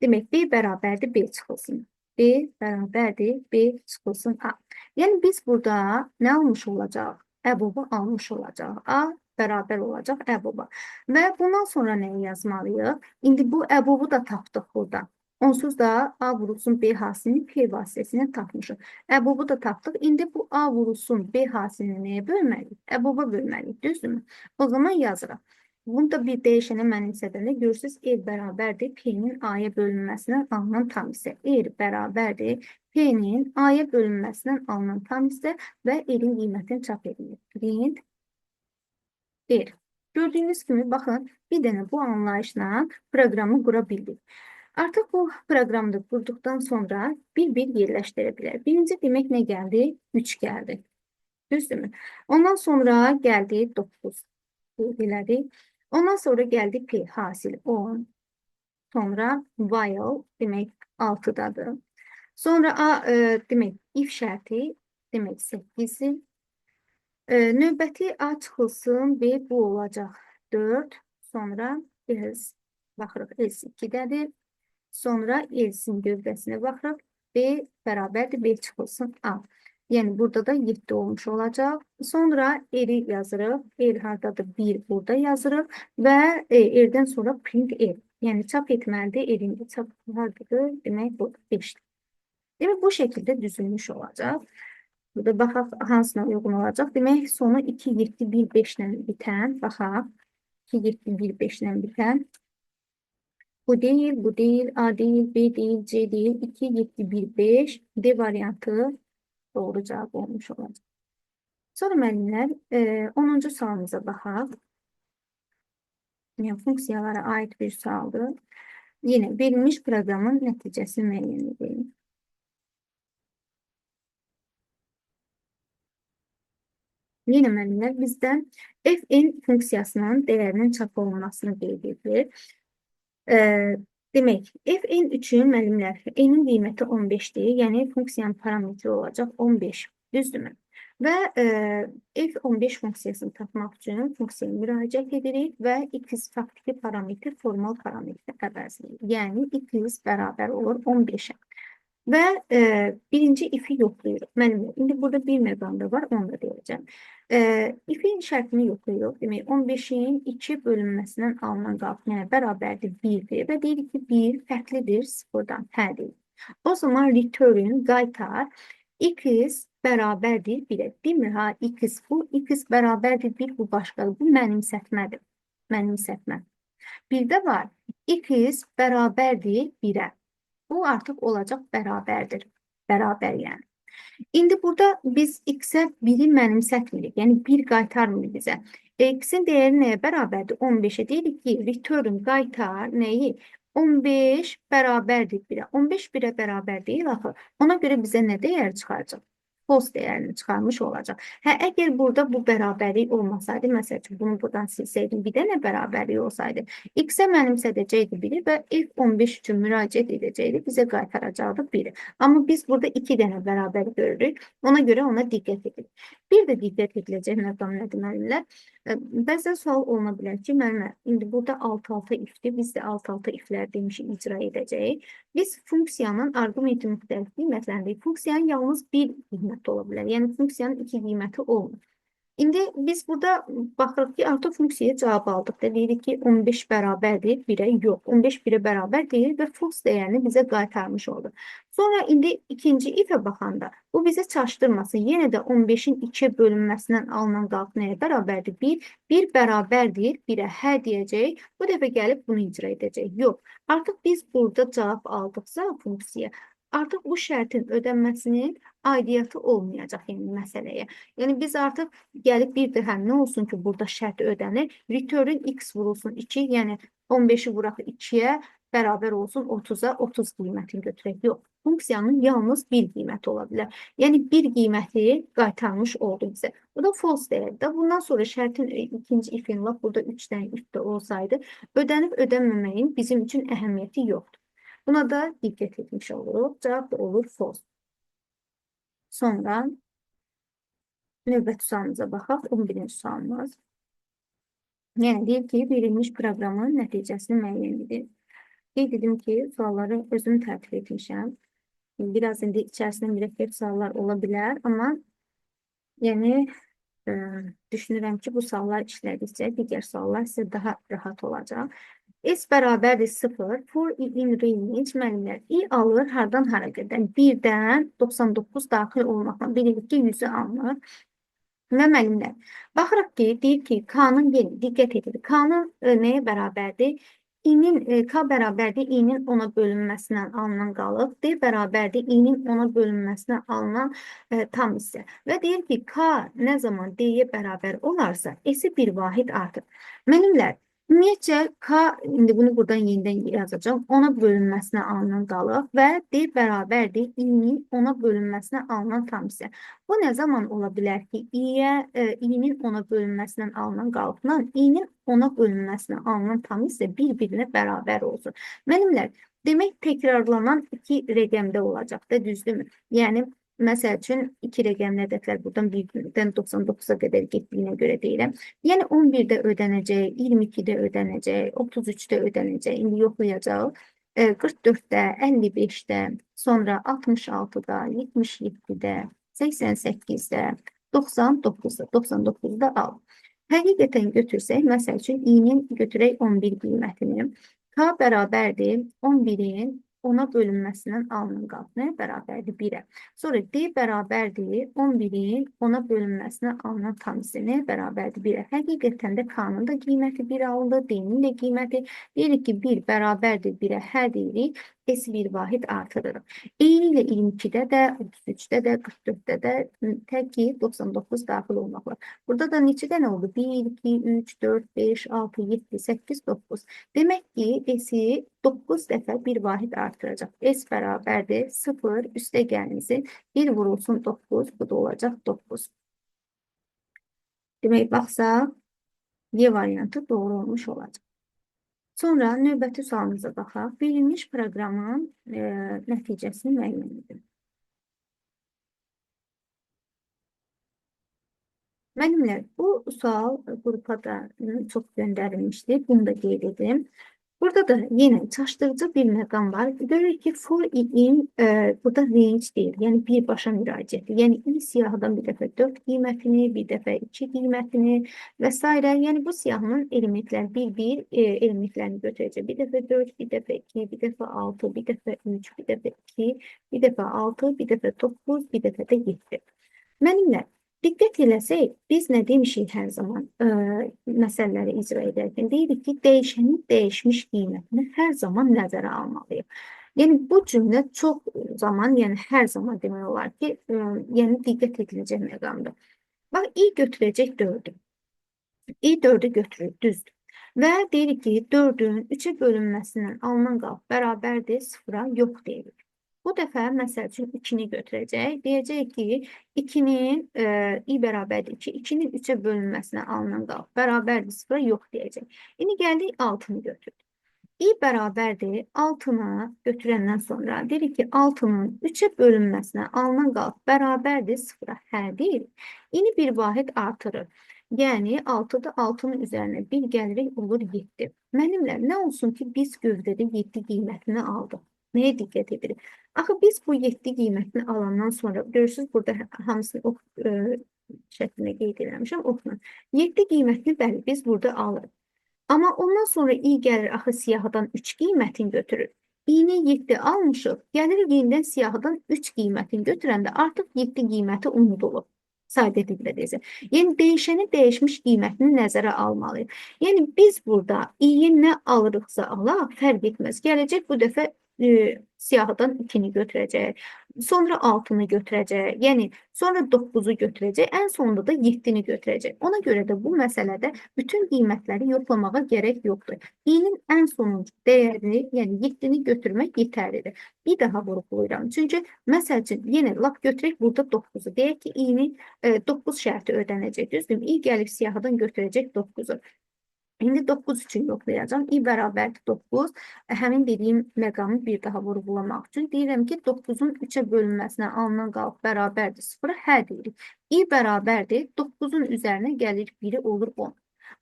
demək, B bərabərdir, B çıxılsın. B bərabərdir, B çıxılsın A. Yəni, biz burada nə almış olacaq? Əbobu almış olacaq. A bərabər olacaq əboba. Və bundan sonra nəyi yazmalıyıq? İndi bu əbobu da tapdıq burada. Onsuz da A vurulsun B hasilini P vasitəsilə tapmışıq. Əbobu da tapdıq. İndi bu A vurulsun B hasilini nəyə bölməliyik? Əboba bölməliyik, düzdürmü? O zaman yazırıq. Bunu da bir dəyişənə mənimsədəndə görürsünüz, E bərabərdir P-nin A-ya bölünməsindən alınan tam hissə. E bərabərdir P-nin A-ya bölünməsindən alınan tam hissə və E-in qiymətini çap edilir. Print 1. Gördüyünüz kimi, baxın, bir dənə bu anlayışla proqramı qura bildik. Artıq bu proqramda qurduqdan sonra bir-bir yerləşdirə bilər. Birinci demək nə gəldi? 3 gəldi. Düzdürmü? Ondan sonra gəldi 9. Elədik. Ondan sonra gəldi P hasili 10. sonra while demek 6'dadır. Sonra demek if şərti demek 8'i. Növbəti A çıxılsın, B bu olacaq 4. Sonra else, baxırıq else 2-dədir. Sonra else'in gövdəsinə baxırıq. B bərabərdir, B çıxılsın A. Yəni burada da 7 olmuş olacaq. Sonra R'i yazırıq. R hardadır? 1 burada yazırıq. Və R'dən sonra print R. Yəni çap etməlidir. R'in də çap hardadır? Demək bu 5'dir. Demək bu şəkildə düzülmüş olacaq. Burada baxaq hansına uyğun olacaq. Demək sonu 2, 7, 1, 5 ilə bitən. Baxaq. 2, 7, 1, 5 ilə bitən. Bu değil, bu değil, A değil, B değil, C değil. 2, 7, 1, 5. D variantı doğru cevap olmuş olacaq. Sonra müəllimlər 10-cu sualımıza baxaq. Yəni funksiyalara ait bir sualdır. Yine verilmiş proqramın nəticəsini müəyyən edin. Yine müəllimlər bizdən fn funksiyasının dəyərinin çap olunmasını qeyd edilir. Demək, fn üçün müəllimlər n'in qiyməti 15'dir. Yəni funksiyanın parametri olacaq 15. Düzdürmü? Və f15 funksiyasını tapmaq üçün funksiyaya müraciət edirik və x faktiki parametri formal parametri əvəzləyir. Yəni x bərabər olur 15'ə. Və birinci if'i yoxlayırıq. Müəllimlər, indi burada bir məqamda var, onu da deyəcəm. İf'in şərtini yoxlayırıq. Demək, 15'in 2 bölünməsindən alınan qalx, yəni bərabərdir 1'dir və deyirik ki, 1 fərqlidir 0'dan, hə deyil. O zaman return qaytar x bərabərdir 1'ə. Demir ha, x bu, x bərabərdir 1, bu başqadır. Bu mənimsətmədir. Mənimsətmə. Bir də var, x bərabərdir 1'ə. Bu artıq olacaq bərabərdir. Bərabər yəni. İndi burada biz x-ə 1'i mənimsətmirik. Yəni 1 qaytarmır bizə. X-in dəyəri nəyə bərabərdir? 15'ə deyirik ki, return qaytar nəyi? 15 bərabərdir 1'ə. 15 1'ə bərabər deyil axı. Ona görə bizə nə dəyər çıxaracaq? False dəyərini çıxarmış olacaq. Hə, əgər burada bu bərabərlik olmasaydı, məsəl üçün bunu buradan silsəydim, bir də nə bərabərlik olsaydı? X-ə mənimsədəcəkdi 1'i və f15 üçün müraciət edəcəkdi, bizə qaytaracaqdı 1'i. Amma biz burada 2 dənə bərabər görürük. Ona görə ona diqqət edirik. Bir də diqqət ediləcək məqam nədir müəllimlər? Bəzən sual oluna bilər ki, müəllimlər, indi burada 6-6 ifdir, biz də 6-6 iflər demişik, icra edəcəyik. Biz funksiyanın arqumenti müxtəlif qiymətlərindeyirik. Funksiyanın yalnız bir qiyməti ola bilər. Yəni funksiyanın 2 qiyməti olmur. İndi biz burada baxırıq ki, artıq funksiyaya cavab aldıq da deyirik ki, 15 bərabərdir 1'ə, yox, 15 1'ə bərabər deyil və false dəyərini bizə qaytarmış oldu. Sonra indi ikinci if'ə baxanda bu bizə çaşdırmasın. Yenə də 15'in 2 bölünməsindən alınan qalx nəyə bərabərdir? 1, 1 bərabərdir 1'ə, hə deyəcək. Bu dəfə gəlib bunu icra edəcək. Yox, artıq biz burada cavab aldıqsa funksiya, artıq bu şərtin ödənməsinin aidiyyatı olmayacaq yəni məsələyə. Yəni biz artıq gəlib bir də həm nə olsun ki, burada şərt ödənir. Return x vurulsun 2, yəni 15'i vuraq 2'yə bərabər olsun 30'a 30 qiymətini götürək. Yox, funksiyanın yalnız bir qiyməti ola bilər. Yəni bir qiyməti qaytarmış oldu bizə. Bu da false dəyərdir. Bundan sonra şərtin ikinci if'in lap burada 3 dənə if də olsaydı, ödənib ödənməməyin bizim üçün əhəmiyyəti yoxdur. Buna da diqqət etmiş oluruq. Cavab da olur false. Sonra növbəti sualımıza baxaq. 11-ci sualımız. Yəni deyir ki, verilmiş proqramın nəticəsini müəyyən edin. Qeyd edim ki, sualları özüm tərtib etmişəm. Biraz indi içərisində mürəkkəb suallar ola bilər, amma yəni düşünürəm ki, bu suallar işlədikcə digər suallar sizə daha rahat olacaq. S bərabərdir 0. For I in range müəllimlər. I alır hardan hara qədər? 1-dən 99 daxil olmaqla bilirik ki, 100'ü alınır. Və müəllimlər, baxırıq ki, deyir ki, K-nın yeni, diqqət edilir. K-nın nəyə bərabərdir? K bərabərdir I-nin 10'a bölünməsindən alınan qalıq. D bərabərdir I-nin 10'a bölünməsindən alınan tam hissə. Və deyir ki, K nə zaman D-yə bərabər olarsa, S-i bir vahid artır. Müəllimlər, Ümumiyyətcə K, indi bunu buradan yenidən yazacağım. 10-a bölünməsinə alınan qalıq və D bərabərdir i-nin 10-a bölünməsinə alınan tam hissə. Bu nə zaman ola bilər ki, i-nin 10-a bölünməsindən alınan qalıqla i-nin 10-a bölünməsindən alınan tam hissə bir-birinə bərabər olsun. Mənimlər, demək təkrarlanan iki rəqəmdə olacaq da, düzdürmü? Yəni, məsəl üçün, iki rəqəmli ədədlər buradan 1-dən 99-a qədər getdiyinə görə deyirəm. Yəni 11-də ödənəcək, 22-də ödənəcək, 33-də ödənəcək. İndi yoxlayacaq. 44-də, 55-də, sonra 66-da, 77-də, 88-də, 99-da, 99-da al. Həqiqətən götürsək, məsəl üçün, i-nin götürək 11 qiymətini. K bərabərdir 11-in 10-a bölünməsindən alınan qalıq. Nəyə bərabərdir? 1-ə. Sonra D bərabərdir 11-in 10-a bölünməsindən alınan tam hissə. Nəyə bərabərdir? 1-ə. Həqiqətən də K-nın da qiyməti 1 alındı, D-nin də qiyməti. Deyirik ki, 1 bərabərdir 1-ə, hər deyirik, S1 vahid artırırıq. Eyni ilə 22-də də, 33-də də, 44-də də tək ki 99 daxil olmaqla. Burada da neçə dənə oldu? 1, 2, 3, 4, 5, 6, 7, 8, 9. Demək ki, S-i 9 dəfə bir vahid artıracaq. S bərabərdir 0, üstə gəlmizin 1 vurulsun 9, bu da olacaq 9. Demək, baxsaq, Y variantı doğru olmuş olacaq. Sonra növbəti sualımıza baxaq. Verilmiş proqramın nəticəsini müəyyən edin. Mənimlə, bu sual qrupa da çox göndərilmişdir. Bunu da qeyd edim. Burada da yine çaşdırıcı bir məqam var. Görürük ki, for i-in burada range deyil, yəni birbaşa müraciəti. Yəni i siyahıdan bir dəfə 4 qiymətini, bir dəfə 2 qiymətini və s. Yəni bu siyahının elementlər bir-bir elementlərini götürəcək. Bir dəfə 4, bir dəfə 2, bir dəfə 6, bir dəfə 3, bir dəfə 2, bir dəfə 6, bir dəfə 9, bir dəfə də 7. Mənimlə diqqət eləsək, biz nə demişik hər zaman məsələləri icra edərkən? Deyirik ki, dəyişənin dəyişmiş qiymətini hər zaman nəzərə almalıyıq. Yəni, bu cümlə çox zaman, yəni hər zaman demək olar ki, yəni diqqət ediləcək məqamdır. Bax, i götürəcək 4-ü. i 4-ü götürür, düzdür. Və deyirik ki, 4-ün 3-ə bölünməsindən alınan qalıq bərabərdir 0-a, yox deyirik. Bu dəfə, məsəl üçün, 2-ni götürəcək. Deyəcək ki, 2-nin, i bərabərdir 2, 2-nin 3-ə bölünməsinə alınan qalıq bərabərdir 0-a, yox deyəcək. İndi gəldik 6-nı götürdük. i bərabərdir 6-nı götürəndən sonra deyirik ki, 6-nın 3-ə bölünməsinə alınan qalıq bərabərdir 0-a, hə deyirik. İndi bir vahid artırır. Yəni, 6-da 6-nın üzərinə 1 gəlirik, olur 7. Mənimlə, nə olsun ki, biz gövdədə 7 qiymətini aldıq. Nəyə diqqət edirik? Axı, biz bu 7 qiymətini alandan sonra, görürsünüz, burada hamısını ox şəklinə qeyd eləmişəm, oxla. 7 qiymətini, bəli, biz burada alırıq. Amma ondan sonra i gəlir, axı, siyahıdan 3 qiymətini götürür. i-ni 7 almışıq, gəlir yenidən siyahıdan 3 qiymətini götürəndə artıq 7 qiyməti unudulur. Sadə dildə deyəcək. Yəni, dəyişəni dəyişmiş qiymətini nəzərə almalıyıq. Yəni, biz burada i-yi nə alırıqsa alaq, fərq etməz. Gələcək bu dəfə siyahıdan 2-ni götürəcək, sonra 6-nı götürəcək, yəni sonra 9-u götürəcək, ən sonunda da 7-ni götürəcək. Ona görə də bu məsələdə bütün qiymətləri yoxlamağa gərək yoxdur. i-nin ən sonuncu dəyərini, yəni 7-ni götürmək yetərlidir. Bir daha vurğulayıram. Çünki, məsəl üçün, yenə lap götürək burada 9-u. Deyək ki, i-nin 9 şərti ödənəcək, düzdür? i gəlib siyahıdan götürəcək 9-u. İndi 9 üçün yoxlayacağım. i bərabərdir 9. Həmin dediyim məqamı bir daha vurğulamaq üçün deyirəm ki, 9-un 3-ə bölünməsinə alınan qalıq bərabərdir 0-a, hə deyirik. i bərabərdir 9-un üzərinə gəlir 1-i olur 10.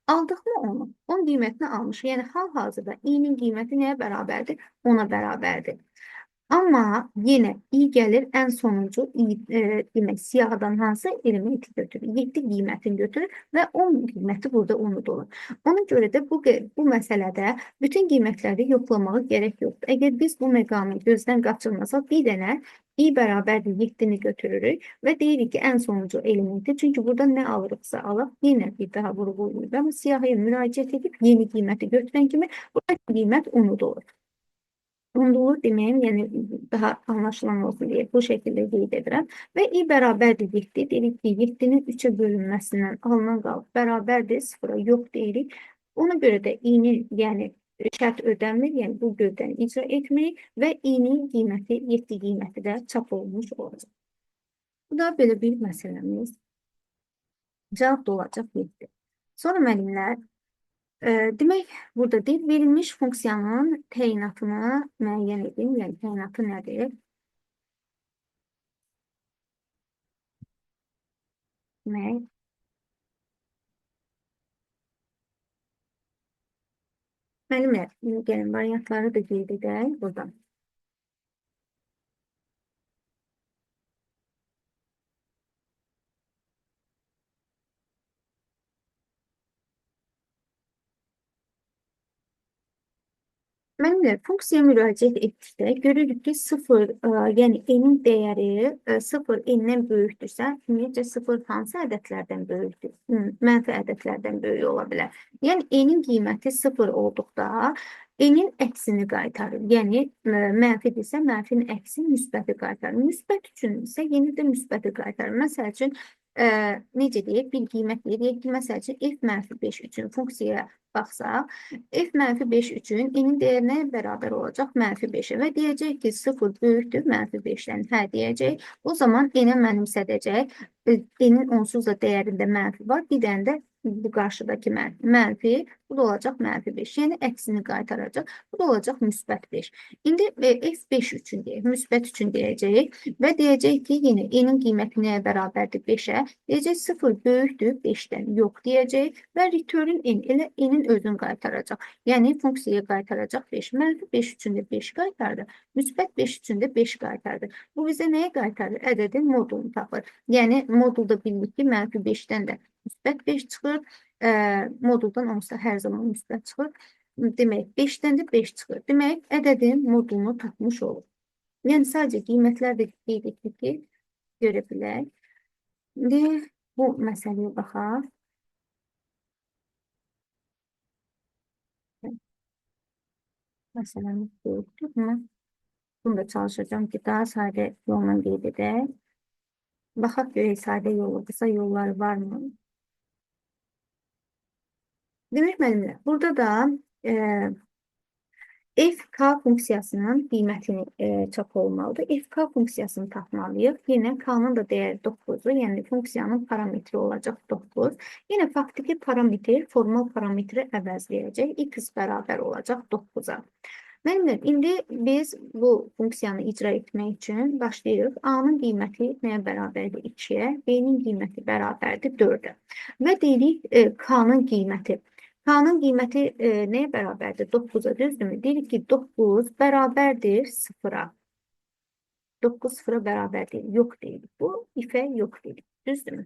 Aldıq mı 10-u? 10 qiymətini almış. Yəni, hal-hazırda i-nin qiyməti nəyə bərabərdir? 10-a bərabərdir. Amma yenə i gəlir ən sonuncu demək, siyahıdan hansı elementi götürür? 7 qiymətini götürür və 10 qiyməti burada unudulur. Ona görə də bu məsələdə bütün qiymətləri yoxlamağa gərək yoxdur. Əgər biz bu məqamı gözdən qaçırmasaq, bir dənə i bərabərdir 7-ni götürürük və deyirik ki, ən sonuncu elementi, çünki burada nə alırıqsa alaq, yenə bir daha vurğulayırıq. Amma siyahıya müraciət edib yeni qiyməti götürən kimi buradakı qiymət unudulur. Unudulur deməyim, yəni daha anlaşılan olsun deyə bu şəkildə qeyd edirəm. Və i bərabərdir 7, deyirik ki, 7-nin 3-ə bölünməsindən alınan qalıq bərabərdir 0-a, yox deyirik. Ona görə də i-ni, yəni şərt ödənmir, yəni bu gördəni icra etmək və i-nin qiyməti, 7 qiyməti də çap olunmuş olacaq. Bu da belə bir məsələmiz. Cavab da olacaq 7. Sonra müəllimlər, demək, burada deyil, verilmiş funksiyanın təyinatını müəyyən edin. Yəni, təyinatı nədir? Demək, müəllimlər, gəlin variantları da qeyd edək buradan. Müəllimlər, funksiyaya müraciət etdikdə görürük ki, 0, yəni n-in dəyəri 0 n-dən böyükdürsə, ümumiyyətcə 0 hansı ədədlərdən böyükdür? Mənfi ədədlərdən böyük ola bilər. Yəni, n-in qiyməti 0 olduqda, n-in əksini qaytarır. Yəni, mənfidirsə, mənfinin əksi müsbəti qaytarır. Müsbət üçün isə yenə də müsbəti qaytarır. Məsəl üçün, necə deyək, bir qiymət deyək ki, məsəl üçün, f-5 üçün funksiyaya baxsaq, f-5 üçün n-in dəyəri nəyə bərabər olacaq? -5-ə və deyəcək ki, 0 böyükdür -5-dən. Hə, deyəcək. O zaman n-ə mənimsədəcək. N-in onsuz da dəyərində mənfi var. Bir dənə də bu qarşıdakı mənfi, bu da olacaq -5. Yəni, əksini qaytaracaq. Bu da olacaq müsbət 5. İndi f5 üçün deyək, müsbət üçün deyəcək və deyəcək ki, yenə n-in qiyməti nəyə bərabərdir? 5-ə. Deyəcək 0 böyükdür 5-dən. Yox deyəcək və return n, elə n-in özünü qaytaracaq. Yəni, funksiyaya qaytaracaq 5. -5 üçün də 5 qaytardı. Müsbət 5 üçün də 5 qaytardı. Bu bizə nəyə qaytarır? Ədədin modulunu tapır. Yəni, modulda bildik ki, -5-dən də müsbət 5 çıxır. Moduldan olsa hər zaman müsbət çıxır. Demək, 5-dən də 5 çıxır. Demək, ədədin modulunu tapmış olur. Yəni, sadəcə qiymətlər də qeyd etdik ki, görə bilək. İndi bu məsələyə baxaq. Məsələmiz böyükdür. Bunu da çalışacağım ki, daha sadə yolla qeyd edək. Baxaq görək, sadə yolu, qısa yolları varmı? Demək, müəllimlər, burada da f(k) funksiyasının qiymətini çap olmalıdır. F(k) funksiyasını tapmalıyıq. Yenə k-nın da dəyəri 9-dur. Yəni, funksiyanın parametri olacaq 9. Yenə faktiki parametr, formal parametri əvəzləyəcək. X bərabər olacaq 9-a. Müəllimlər, indi biz bu funksiyanı icra etmək üçün başlayırıq. A-nın qiyməti nəyə bərabərdir? 2-yə, B-nin qiyməti bərabərdir 4-ə. Və deyirik k-nın qiyməti. K-nın qiyməti nəyə bərabərdir? 9-a, düzdürmü? Deyirik ki, 9 bərabərdir 0-a. 9 0-a bərabər deyil, yox deyilik. Bu, if-ə yox deyilik. Düzdürmü?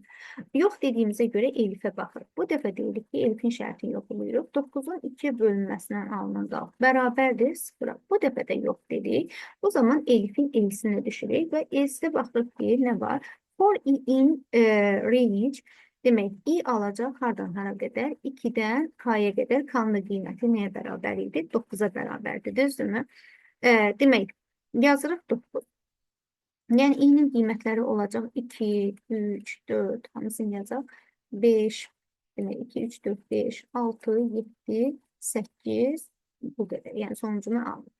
Yox dediyimizə görə elifə baxırıq. Bu dəfə deyilik ki, elifin şərtini yoxlayırıq. 9-un 2-yə bölünməsindən alınan qalıq. Bərabərdir 0-a. Bu dəfə də yox dedik. O zaman elifin elisinə düşürük və elisidə baxırıq ki, nə var? For i in range, demək, i alacaq hardan hara qədər? 2-dən k-yə qədər k-nın qiyməti nəyə bərabər idi? 9-a bərabərdir, düzdürmü? Demək, yazırıq 9. Yəni, i-nin qiymətləri olacaq 2, 3, 4, hamısını yazacaq. 5, demək, 2, 3, 4, 5, 6, 7, 8, bu qədər. Yəni, sonucunu aldım.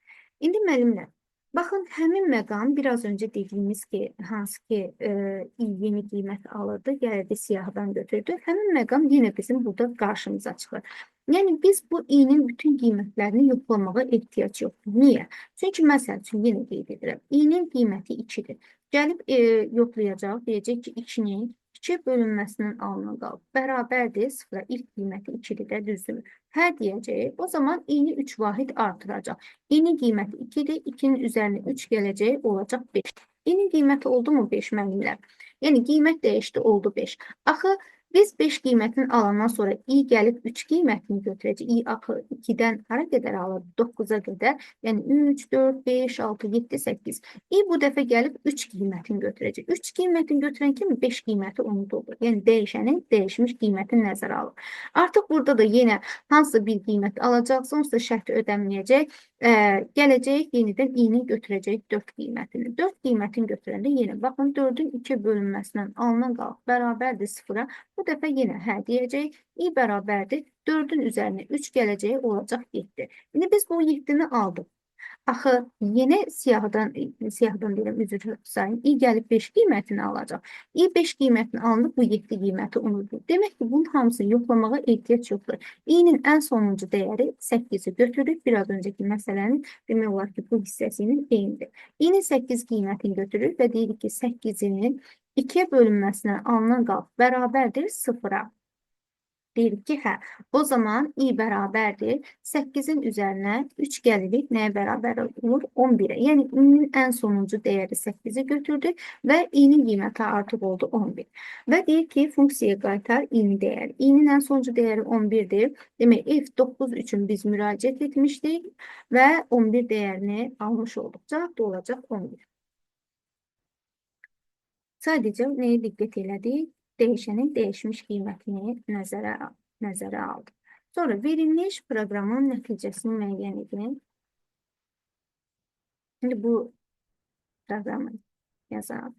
İndi müəllimlər, baxın, həmin məqam biraz öncə dediyimiz ki, hansı ki, i yeni qiymət alırdı, gəlirdi siyahıdan götürdü. Həmin məqam yenə bizim burada qarşımıza çıxır. Yəni, biz bu i-nin bütün qiymətlərini yoxlamağa ehtiyac yoxdur. Niyə? Çünki, məsəl üçün, yenə qeyd edirəm, i-nin qiyməti 2-dir. Gəlib yoxlayacaq, deyəcək ki, 2-nin 2-yə bölünməsindən alınan qalıb. Bərabərdir 0-a, ilk qiyməti 2-dir də, düzdürmü? Hə deyəcək, o zaman i-ni 3 vahid artıracaq. I-nin qiyməti 2-dir, 2-nin üzərinə 3 gələcək, olacaq 5. I-nin qiyməti oldu mu 5 müəllimlər? Yəni, qiymət dəyişdi, oldu 5. Axı, biz 5 qiymətini alandan sonra i gəlib 3 qiymətini götürəcək. I axı 2-dən hara qədər alır? 9-a qədər. Yəni 3, 4, 5, 6, 7, 8. I bu dəfə gəlib 3 qiymətini götürəcək. 3 qiymətini götürən kimi 5 qiyməti unudulur. Yəni dəyişənin dəyişmiş qiymətini nəzərə alır. Artıq burada da yenə hansısa bir qiymət alacaq, sonrasında şərti ödənməyəcək. Gələcək, yenidən i-ni götürəcək 4 qiymətini. 4 qiymətini götürəndə yenə, baxın, 4-ün 2 bölünməsindən alınan qalıq bərabərdir 0-a. Bu dəfə yenə hə deyəcək. I bərabərdir. 4-ün üzərinə 3 gələcək, olacaq 7. İndi biz bu 7-ni aldıq. Axı yeni siyahıdan deyirəm, üzr sayın. İ gəlib 5 qiymətini alacaq. İ 5 qiymətini alınıb, bu 7 qiyməti unutulur. Demək ki, bunun hamısını yoxlamağa ehtiyac yoxdur. İ'nin ən sonuncu dəyəri 8-i götürürük. Biraz öncəki məsələnin demək olar ki, bu hissəsinin eynidir. İ'nin 8 qiymətini götürürük və deyirik ki, 8-in 2-yə bölünməsindən alınan qalb bərabərdir 0-a. Deyirik ki, hə. O zaman i bərabərdir. 8-in üzərinə 3 gəlirik. Nəyə bərabər olur? 11-ə. Yəni, i'nin ən sonuncu dəyəri 8-i götürdük və i'nin qiyməti artıq oldu 11. Və deyir ki, funksiyaya qaytar i'nin dəyəri. i'nin ən sonuncu dəyəri 11-dir. Demək, f9 üçün biz müraciət etmişdik və 11 dəyərini almış olduq. Cavab da olacaq 11. Sadəcə nəyə diqqət elədik? Dəyişənin dəyişmiş qiymətini nəzərə aldı. Sonra verilmiş proqramın nəticəsini müəyyən edin. Şimdi bu proqramı yazalım.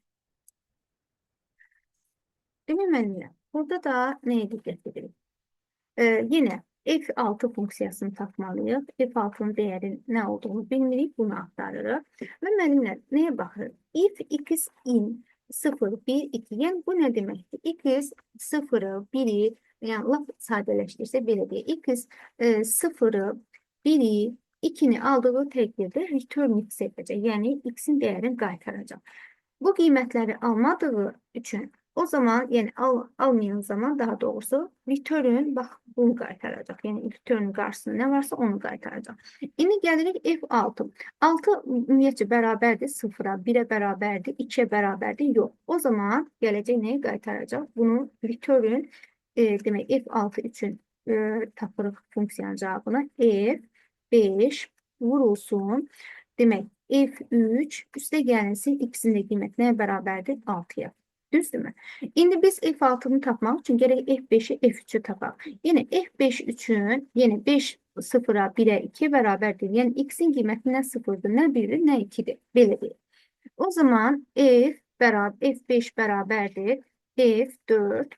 Deməli, burada da nəyə diqqət edirik? Yenə f6 funksiyasını tapmalıyıq. f6'nın dəyəri nə olduğunu bilmirik, bunu axtarırıq. Və müəllimlər nəyə baxırıq? If x in 0, 1, 2. Yəni, bu nə deməkdir? X 0'ı, 1'i, yəni laf sadələşdirsə belə deyək. X 0'ı, 1'i, 2'ni aldığı təqdirdə return x edəcək. Yəni, x-in dəyərini qaytaracaq. Bu qiymətləri almadığı üçün o zaman, yəni almayan zaman daha doğrusu return, bax, bunu qaytaracaq. Yəni, return qarşısında nə varsa onu qaytaracaq. İndi gəlirik F6. 6 ümumiyyətcə bərabərdir 0-a, 1-ə bərabərdir, 2-ə bərabərdir, yox. O zaman gələcək nəyi qaytaracaq? Bunu return, demək, F6 üçün tapırıq funksiyanın cavabına. F5 vurulsun. Demək, F3 üstə gəlinsin, x-in də qiyməti nəyə bərabərdir? 6-ya. Düzdürmü? İndi biz F6'nı tapmaq üçün gərək F5'i F3'ü tapaq. Yəni F5 üçün, yəni 5 0'a, 1'ə, 2'yə bərabərdir. Yəni x-in qiyməti nə 0'dır, nə 1'dir, nə 2'dir. Belə deyil. O zaman F5 bərabərdir. F4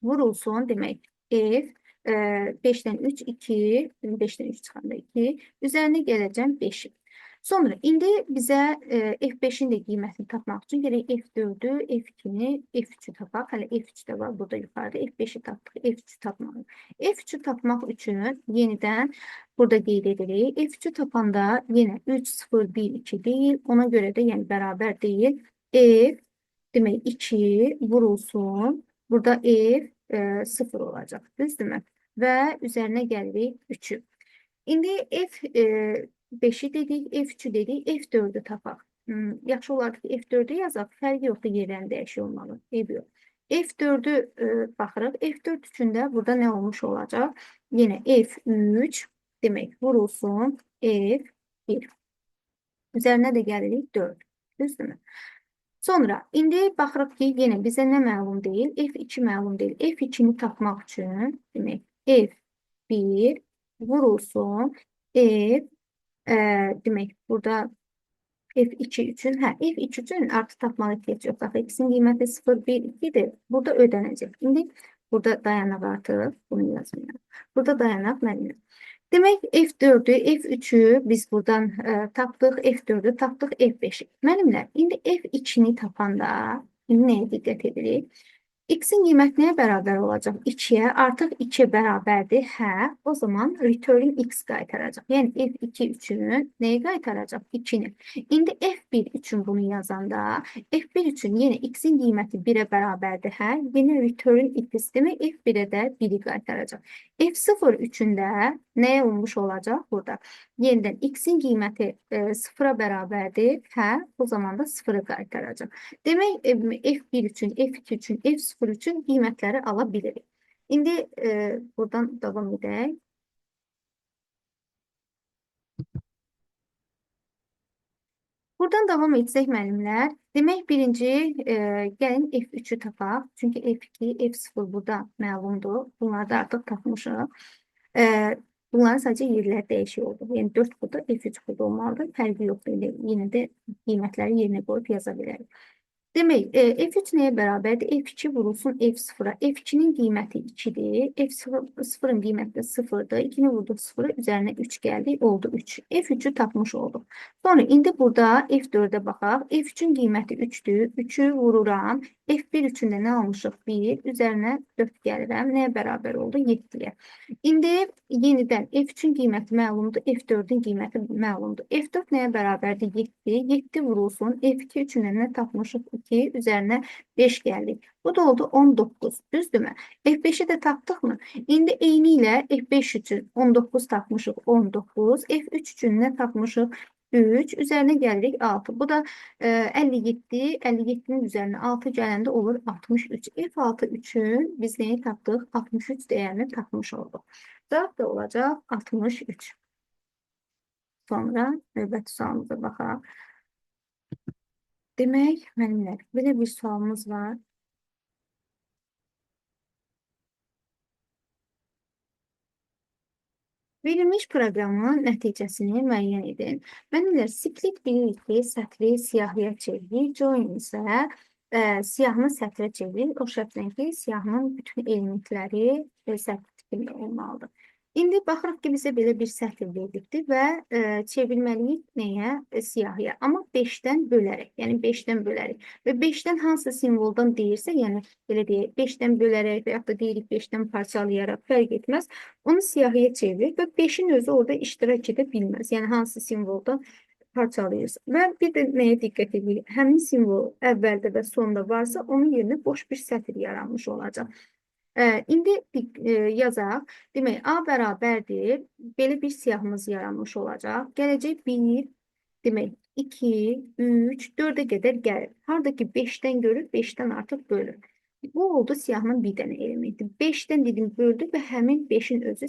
vurulsun, demək. F 5'dən 3, 2, 5'dən 3 çıxanda 2. Üzərinə gələcəm 5'i. Sonra, indi bizə F5'in də qiymətini tapmaq üçün gərək F4'ü, F2'ni, F3'ü tapaq. Hələ F3 də var burada yuxarıda. F5'i tapdıq, F3'ü tapmalıyıq. F3'ü tapmaq üçün yenidən burada qeyd edirik. F3'ü tapanda yenə 3, 0, 1, 2 deyil. Ona görə də yəni bərabər deyil. F, demək 2 vurulsun. Burada F 0 olacaq. Düzdürmü? Və üzərinə gəlirik 3'ü. İndi F5'i dedik, F3'ü dedik, F4'ü tapaq. Yaxşı olardı ki, F4'ü yazaq, fərqi yoxdur, yerlərini dəyişik olmalı. Yox. F4'ü baxırıq. F4 üçün də burada nə olmuş olacaq? Yenə F3 demək vurulsun, F1. Üzərinə də gəlirik 4. Düzdürmü? Sonra, indi baxırıq ki, yenə bizə nə məlum deyil? F2 məlum deyil. F2'ni tapmaq üçün, demək, F1 vurulsun, demək, burada F2 üçün, F2 üçün artıq tapmalı ehtiyac yox. Baxı, x-in qiyməti 0, 1, 2'dir. Burada ödənəcək. İndi burada dayanaq artıq, bunu yazmayalım. Burada dayanaq müəllimə. Demək, F4'ü, F3'ü biz buradan tapdıq, F4'ü tapdıq, F5'i. Müəllimlər, indi F2'ni tapanda, indi nəyə diqqət edirik? X-in qiyməti nəyə bərabər olacaq? 2'yə, artıq 2'yə bərabərdir. Hə, o zaman return x qaytaracaq. Yəni F2 üçün nəyi qaytaracaq? 2'ni. İndi F1 üçün bunu yazanda, F1 üçün yenə x-in qiyməti 1'ə bərabərdir. Hə, yenə return x demək, F1'ə də 1'i qaytaracaq. F0 üçün də nəyə olmuş olacaq burada? Yenidən x-in qiyməti 0'a bərabərdir. Hə, o zaman da 0'ı qaytaracaq. Demək, F1 üçün, F2 üçün, F0 üçün qiymətləri ala bilirik. İndi buradan davam edək. Buradan davam etsək müəllimlər, demək birinci gəlin F3'ü tapaq. Çünki F2, F0 burada məlumdur. Bunları da artıq tapmışıq. Bunların sadəcə yerləri dəyişik oldu. Yəni 4 burada, F3 burada olmalıdır. Fərqi yoxdur. Yenə də qiymətləri yerinə qoyub yaza bilərik. Demək, F3 nəyə bərabərdir? F2 vurulsun F0-a. F2-nin qiyməti 2-dir. F0-ın qiyməti də 0-dır. 2-ni vurduq 0-a, üzərinə 3 gəldi, oldu 3. F3-ü tapmış olduq. Sonra indi burada F4-ə baxaq. F3-ün qiyməti 3-dür. 3-ü vururam. F1 üçün də nə almışıq? 1, üzərinə 4 gəlirəm. Nəyə bərabər oldu? 7-yə. İndi yenidən F3-ün qiyməti məlumdur, F4-ün qiyməti məlumdur. F4 nəyə bərabərdir? 7. 7 vurulsun. F2 üçün də nə tapmışıq? 2, üzərinə 5 gəldik. Bu da oldu 19. Düzdürmü? F5-i də tapdıqmı? İndi eyni ilə F5 üçün 19 tapmışıq. 19. F3 üçün nə tapmışıq? 3, üzərinə gəlirik 6. Bu da 57, 57-nin üzərinə 6 gələndə olur 63. F6 üçün biz neyi tapdıq? 63 dəyərini tapmış olduq. Cavab da olacaq 63. Sonra növbəti sualımıza baxaq. Demək, müəllimlər, belə bir sualımız var. Verilmiş proqramın nəticəsini müəyyən edin. Müəllimlər, split bilirik ki, sətri siyahıya çevirir, join isə siyahını sətrə çevirir. O şərtlə ki, siyahının bütün elementləri sətr tipində olmalıdır. İndi baxırıq ki, bizə belə bir sətr verdikdir və çevirməliyik nəyə? Siyahıya. Amma 5-dən bölərək, yəni 5-dən bölərək. Və 5-dən hansı simvoldan deyirsə, yəni belə deyək, 5-dən bölərək və yaxud da deyirik 5-dən parçalayaraq fərq etməz. Onu siyahıya çevirir və 5-in özü orada iştirak edə bilməz. Yəni hansı simvoldan parçalayırsa. Və bir də nəyə diqqət edirik? Həmin simvol əvvəldə və sonda varsa, onun yerinə boş bir sətr yaranmış olacaq. İndi yazaq. Demək, A bərabərdir. Belə bir siyahımız yaranmış olacaq. Gələcək 1, demək, 2, 3, 4-ə qədər gəlir. Harada ki 5-dən görür, 5-dən artıq bölür. Bu oldu siyahının bir dənə elementi. 5-dən dedim böldü və həmin 5-in özü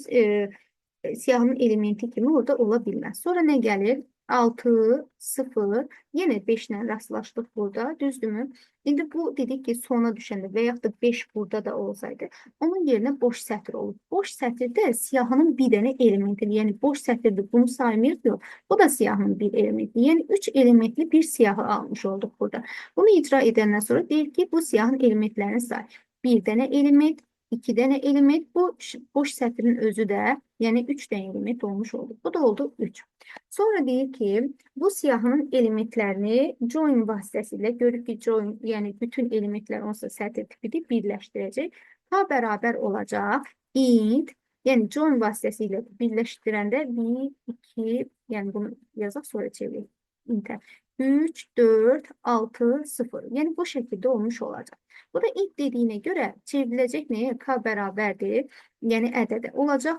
siyahının elementi kimi orada ola bilməz. Sonra nə gəlir? 6, 0, yenə 5 ilə rastlaşdıq burada, düzdürmü? İndi bu dedik ki, sona düşəndə və yaxud da 5 burada da olsaydı, onun yerinə boş sətr olur. Boş sətirdə siyahının bir dənə elementidir. Yəni, boş sətirdə bunu saymıyorduk. Bu da siyahının bir elementi. Yəni, 3 elementli bir siyahı almış olduq burada. Bunu icra edəndən sonra deyir ki, bu siyahın elementlərini say. Bir dənə element, 2 dənə element, bu boş sətrin özü də, yəni 3 dənə element olmuş oldu. Bu da oldu 3. Sonra deyir ki, bu siyahının elementlərini join vasitəsilə, görür ki, join, yəni bütün elementlər onsa sətr tipidir, birləşdirəcək. K bərabər olacaq int, yəni join vasitəsilə birləşdirəndə 1, 2, yəni bunu yazaq, sonra çevirək. Intə. 3, 4, 6, 0. Yəni bu şəkildə olmuş olacaq. Bu da int dediyinə görə çevriləcək nəyə? K bərabərdir. Yəni ədədə olacaq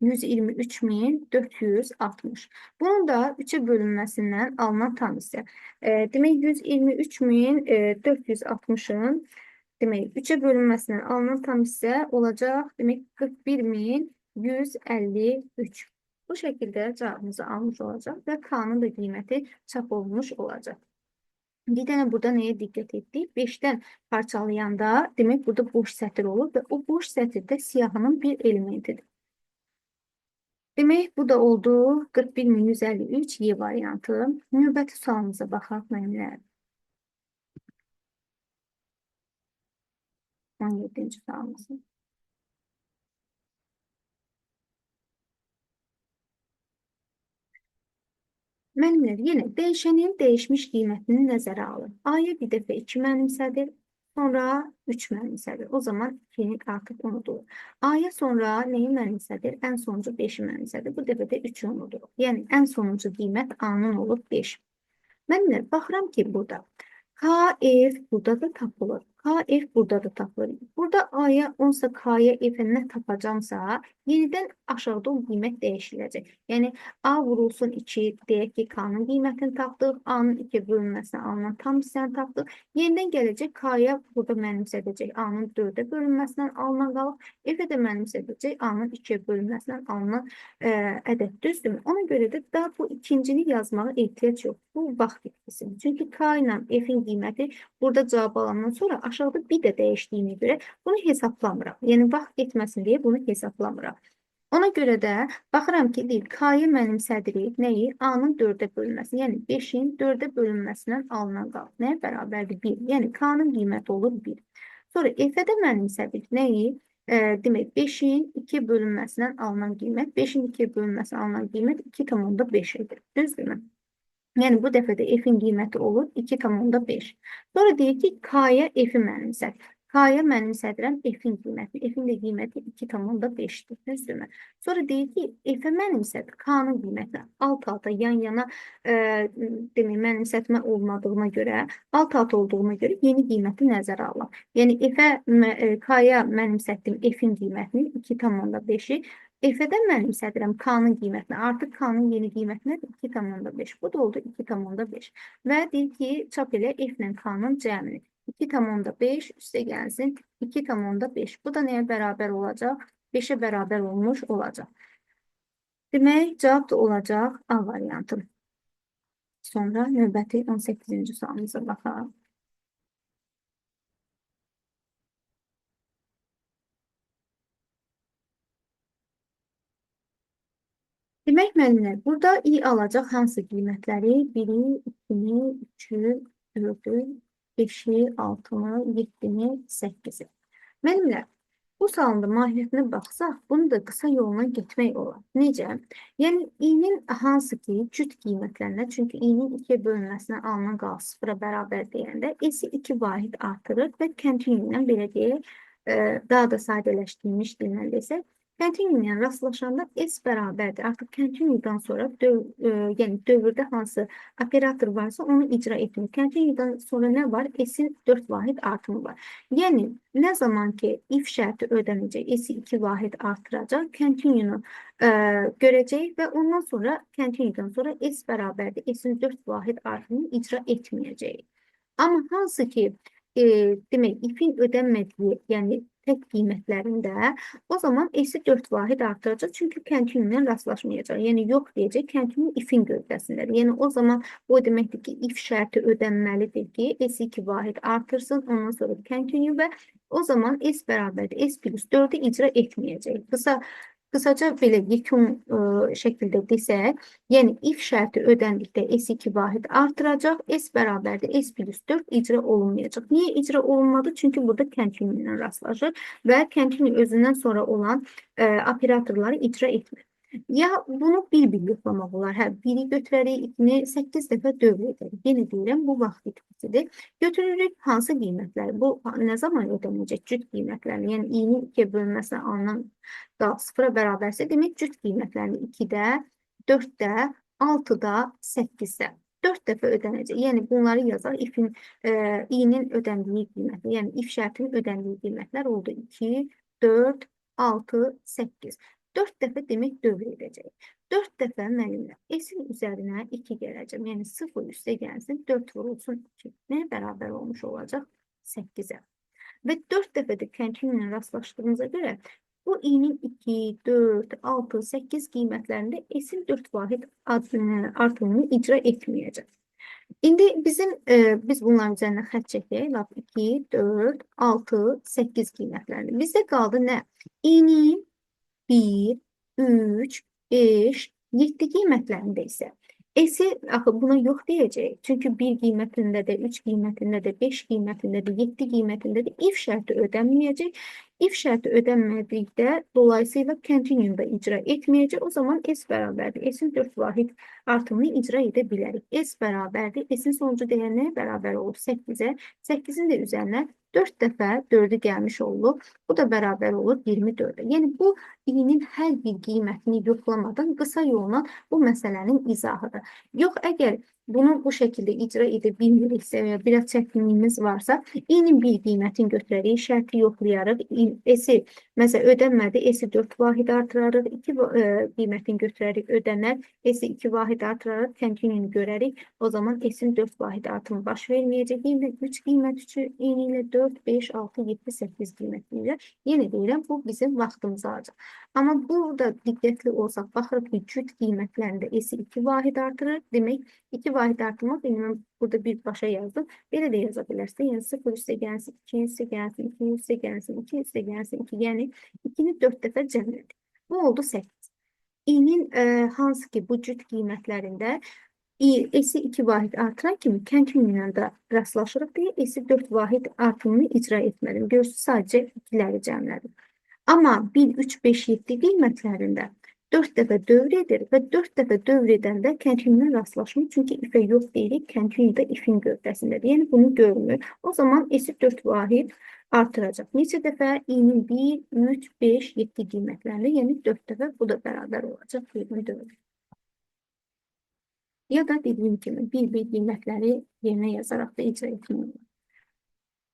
123.460. Bunun da 3-ə bölünməsindən alınan tam hissə. Demək 123.460-ın demək 3-ə bölünməsindən alınan tam hissə olacaq. Demək 41.153. Bu şəkildə cavabımızı almış olacaq və K-nın da qiyməti çap olunmuş olacaq. Bir dənə burada nəyə diqqət etdik? 5-dən parçalayanda demək burada boş sətr olur və o boş sətirdə siyahının bir elementidir. Demək, bu da oldu 41.153 Y variantı. Növbəti sualımıza baxaq müəllimlər. 17-ci sualımızı. Müəllimlər, yenə dəyişənin dəyişmiş qiymətini nəzərə alın. A-ya bir dəfə 2 mənimsədir, sonra 3 mənimsədir. O zaman 2-ni artıq unudulur. A-ya sonra nəyi mənimsədir? Ən sonuncu 5-i mənimsədir. Bu dəfə də 3-ü unudulur. Yəni, ən sonuncu qiymət A-nın olur 5. Müəllimlər, baxıram ki, burada KF burada da tapılır. KF burada da tapılır. Burada A'ya 10-sa K'ya F'ə nə tapacamsa, yenidən aşağıda o qiymət dəyişiləcək. Yəni, A vurulsun 2, deyək ki, K'nın qiymətini tapdıq, A'nın 2 bölünməsinə alınan tam hissəni tapdıq. Yenidən gələcək K'ya burada mənimsədəcək A'nın 4-ə bölünməsindən alınan qalıq, F'ə də mənimsədəcək A'nın 2-yə bölünməsindən alınan ədəd, düzdürmü? Ona görə də daha bu ikincini yazmağa ehtiyac yox. Bu vaxt etkisidir. Çünki K ilə F'in qiyməti burada cavab alandan sonra aşağıda bir də dəyişdiyinə görə bunu hesablamıraq. Yəni, vaxt getməsin deyə bunu hesablamıraq. Ona görə də baxıram ki, deyir, K-yı mənimsədirik nəyi? A-nın 4-ə bölünməsi. Yəni 5-in 4-ə bölünməsindən alınan qal. Nəyə bərabərdir? 1. Yəni K-nın qiyməti olur 1. Sonra F-ə də mənimsədik nəyi? Demək, 5-in 2 bölünməsindən alınan qiymət, 5-in 2 bölünməsindən alınan qiymət 2,5 edir. Düzdürmü? Yəni bu dəfə də f-in qiyməti olur 2,5. Sonra deyir ki, k-ya f-i mənimsət. K-ya mənimsədirəm f-in qiymətini. F-in də qiyməti 2,5-dir. Düzdürmü? Sonra deyir ki, f-ə mənimsət k-nın qiymətini alt-alta yan-yana demək, mənimsətmə olmadığına görə, alt-alta olduğuna görə yeni qiyməti nəzərə alaq. Yəni k-ya mənimsətdim f-in qiymətini 2,5-i. F-ə də mənimsədirəm K-nın qiymətini. Artıq K-nın yeni qiyməti nədir? 2,5. Bu da oldu 2,5. Və deyir ki, çap elə F ilə K-nın cəmini. 2,5 üstə gəlsin 2,5. Bu da nəyə bərabər olacaq? 5-ə bərabər olmuş olacaq. Demək, cavab da olacaq A variantı. Sonra növbəti 18-ci sualımıza baxaq. Demək, müəllimlər, burada i alacaq hansı qiymətləri? 1-i, 2-ni, 3-ü, 4-ü, 5-i, 6-nı, 7-ni, 8-i. Müəllimlər, bu sualın da mahiyyətinə baxsaq, bunu da qısa yolla getmək olar. Necə? Yəni, i-nin hansı ki, cüt qiymətlərinə, çünki i-nin 2-yə bölünməsindən alınan qal 0-a bərabər deyəndə, s-i 2 vahid artırır və kontinuumdan belə deyək, daha da sadələşdirilmiş dillə desək, kontinuumla rastlaşanda s bərabərdir. Artıq kontinuumdan sonra yəni dövrdə hansı operator varsa onu icra etmir. Kontinuumdan sonra nə var? S-in 4 vahid artımı var. Yəni nə zaman ki if şərti ödənəcək, S-i 2 vahid artıracaq, kontinuumu görəcək və ondan sonra kontinuumdan sonra S bərabərdir. S-in 4 vahid artımını icra etməyəcək. Amma hansı ki demək, ifin ödənmədiyi, yəni tək qiymətlərində o zaman S-i 4 vahid artıracaq, çünki kontinuumla rastlaşmayacaq. Yəni, yox deyəcək, kontinuum ifin gövdəsindədir. Yəni, o zaman o deməkdir ki, if şərti ödənməlidir ki, S-i 2 vahid artırsın, ondan sonra kontinuum və o zaman S bərabərdir. S plus 4-ü icra etməyəcək. Qısaca belə yekun şəkildə desək, yəni if şərti ödəndikdə S2 vahid artıracaq, S bərabərdir, S plus 4 icra olunmayacaq. Niyə icra olunmadı? Çünki burada kontinuumla rastlaşır və kontinuum özündən sonra olan operatorları icra etmir. Ya bunu bir-bir yoxlamaq olar. Hə, biri götürərik, 2-ni 8 dəfə dövr edərik. Yenə deyirəm, bu vaxt itkisidir. Götürürük hansı qiymətlər? Bu nə zaman ödənəcək? Cüt qiymətlərini, yəni i-nin 2-yə bölünməsinə alınan qal 0-a bərabərsə, demək cüt qiymətlərini 2-də, 4-də, 6-da, 8-də 4 dəfə ödənəcək. Yəni bunları yazaq, i-nin ödəndiyi qiymətlər, yəni if şərtinin ödəndiyi qiymətlər oldu 2, 4, 6, 8. 4 dəfə demək dövr edəcək. 4 dəfə müəllimlər S-in üzərinə 2 gələcəm. Yəni 0 üstə gəlsin, 4 vurulsun 2. Nəyə bərabər olmuş olacaq? 8-ə. Və 4 dəfə də kontinuumla rastlaşdığımıza görə bu i-nin 2, 4, 6, 8 qiymətlərində S-in 4 vahid artımını icra etməyəcək. İndi biz bunların üzərinə xətt çəkək. 2, 4, 6, 8 qiymətlərində. Bizdə qaldı nə? I-nin 1, 3, 5, 7 qiymətlərində isə S-i axı buna yox deyəcək. Çünki 1 qiymətində də, 3 qiymətində də, 5 qiymətində də, 7 qiymətində də if şərti ödənməyəcək. If şərti ödənmədikdə dolayısıyla kontinuumda icra etməyəcək. O zaman S bərabərdir. S-in 4 vahid artımını icra edə bilərik. S bərabərdir. S-in sonucu dəyər nəyə bərabər olur? 8-ə. 8-in də üzərinə 4 dəfə 4-ü gəlmiş olub. Bu da bərabər olur 24-ə. Yəni, bu i-nin hər bir qiymətini yoxlamadan qısa yolla bu məsələnin izahıdır. Yox, əgər bunu bu şəkildə icra edə bilmiriksə və biraz çətinliyimiz varsa, i-nin bir qiymətini götürərik, şərti yoxlayarıq, S-i məsələn ödənmədi, S-i 4 vahid artırarıq, 2 qiymətini götürərik, ödənər, S-i 2 vahid artırarıq, kontinuumu görərik, o zaman S-in 4 vahid artımı baş verməyəcək, yenə 3 qiymət üçün i-ni ilə 4, 5, 6, 7, 8 qiymətli ilə, yenə deyirəm, bu bizim vaxtımızı alacaq. Amma burada diqqətli olsaq, baxırıq ki, cüt qiymətlərində S-i 2 vahid artırır, demək, 2 vahid artırmaq, mən burada bir başa yazdım, belə də yaza bilərsə, yəni 0 üstə gəlsin, 2 üstə gəlsin, 2 üstə gəlsin, 2 üstə gəlsin, 2, yəni 2-ni 4 dəfə cəmlədik. Bu oldu 8. İ'nin hansı ki bu cüt qiymətlərində S'i 2 vahid artıran kimi kəntli ilə də rastlaşırıq deyə S'i 4 vahid artımını icra etmədim. Görürsünüz, sadəcə ikiləri cəmlədim. Amma 1, 3, 5, 7 qiymətlərində 4 dəfə dövr edir və 4 dəfə dövr edəndə kəntlinlə rastlaşmır. Çünki ifə yox deyirik, kəntlin də ifin gövdəsindədir. Yəni bunu görmür. O zaman S'i 4 vahid artıracaq. Neçə dəfə? İ'nin 1, 3, 5, 7 qiymətlərində, yəni 4 dəfə bu da bərabər olacaq 24. Ya da dediyim kimi bir-bir qiymətləri yerinə yazaraq da icra etmək olur.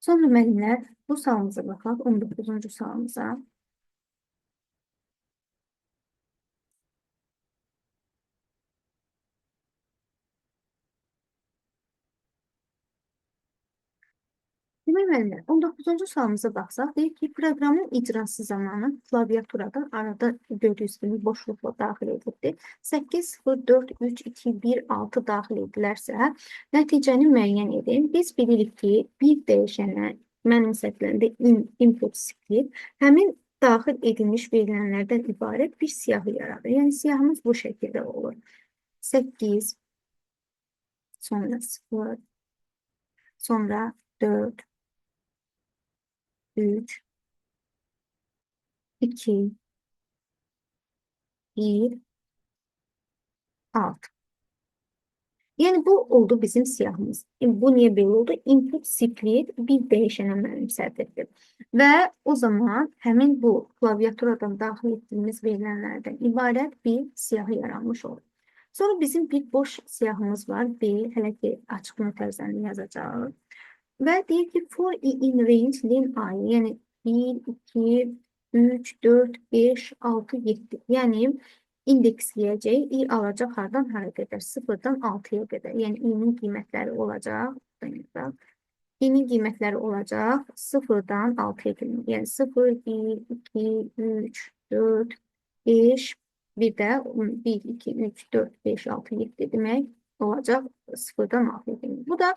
Sonra müəllimlər bu sualımıza baxaq, 19-cu sualımıza. Demək müəllimlər, 19-cu sualımıza baxsaq, deyir ki, proqramın icrası zamanı klaviaturadan arada gördüyünüz kimi boşluqla daxil edildi. 8, 0, 4, 3, 2, 1, 6 daxil edilərsə, nəticəni müəyyən edin. Biz bilirik ki, bir dəyişənə mənimsədiləndə input split həmin daxil edilmiş verilənlərdən ibarət bir siyahı yaradır. Yəni, siyahımız bu şəkildə olur. 8, sonra 0, sonra 4, 3, 2, 1, 6. Yəni, bu oldu bizim siyahımız. Bu niyə belə oldu? Input split bir dəyişənə mənimsədirdi. Və o zaman həmin bu klaviaturadan daxil etdiyimiz verilənlərdən ibarət bir siyahı yaranmış olur. Sonra bizim bir boş siyahımız var. B, hələ ki açıq nöqtəzəni yazacağıq. Və deyir ki, for I in range len I, yəni 1, 2, 3, 4, 5, 6, 7. Yəni, indeksləyəcək, I alacaq hardan hara qədər? 0-dan 6-ya qədər. Yəni, I-nin qiymətləri olacaq. I-nin qiymətləri olacaq 0-dan 6-ya qədər. Yəni, 0, 1, 2, 3, 4, 5, bir də 1, 2, 3, 4, 5, 6, 7 demək olacaq 0-dan 6-ya qədər. Bu da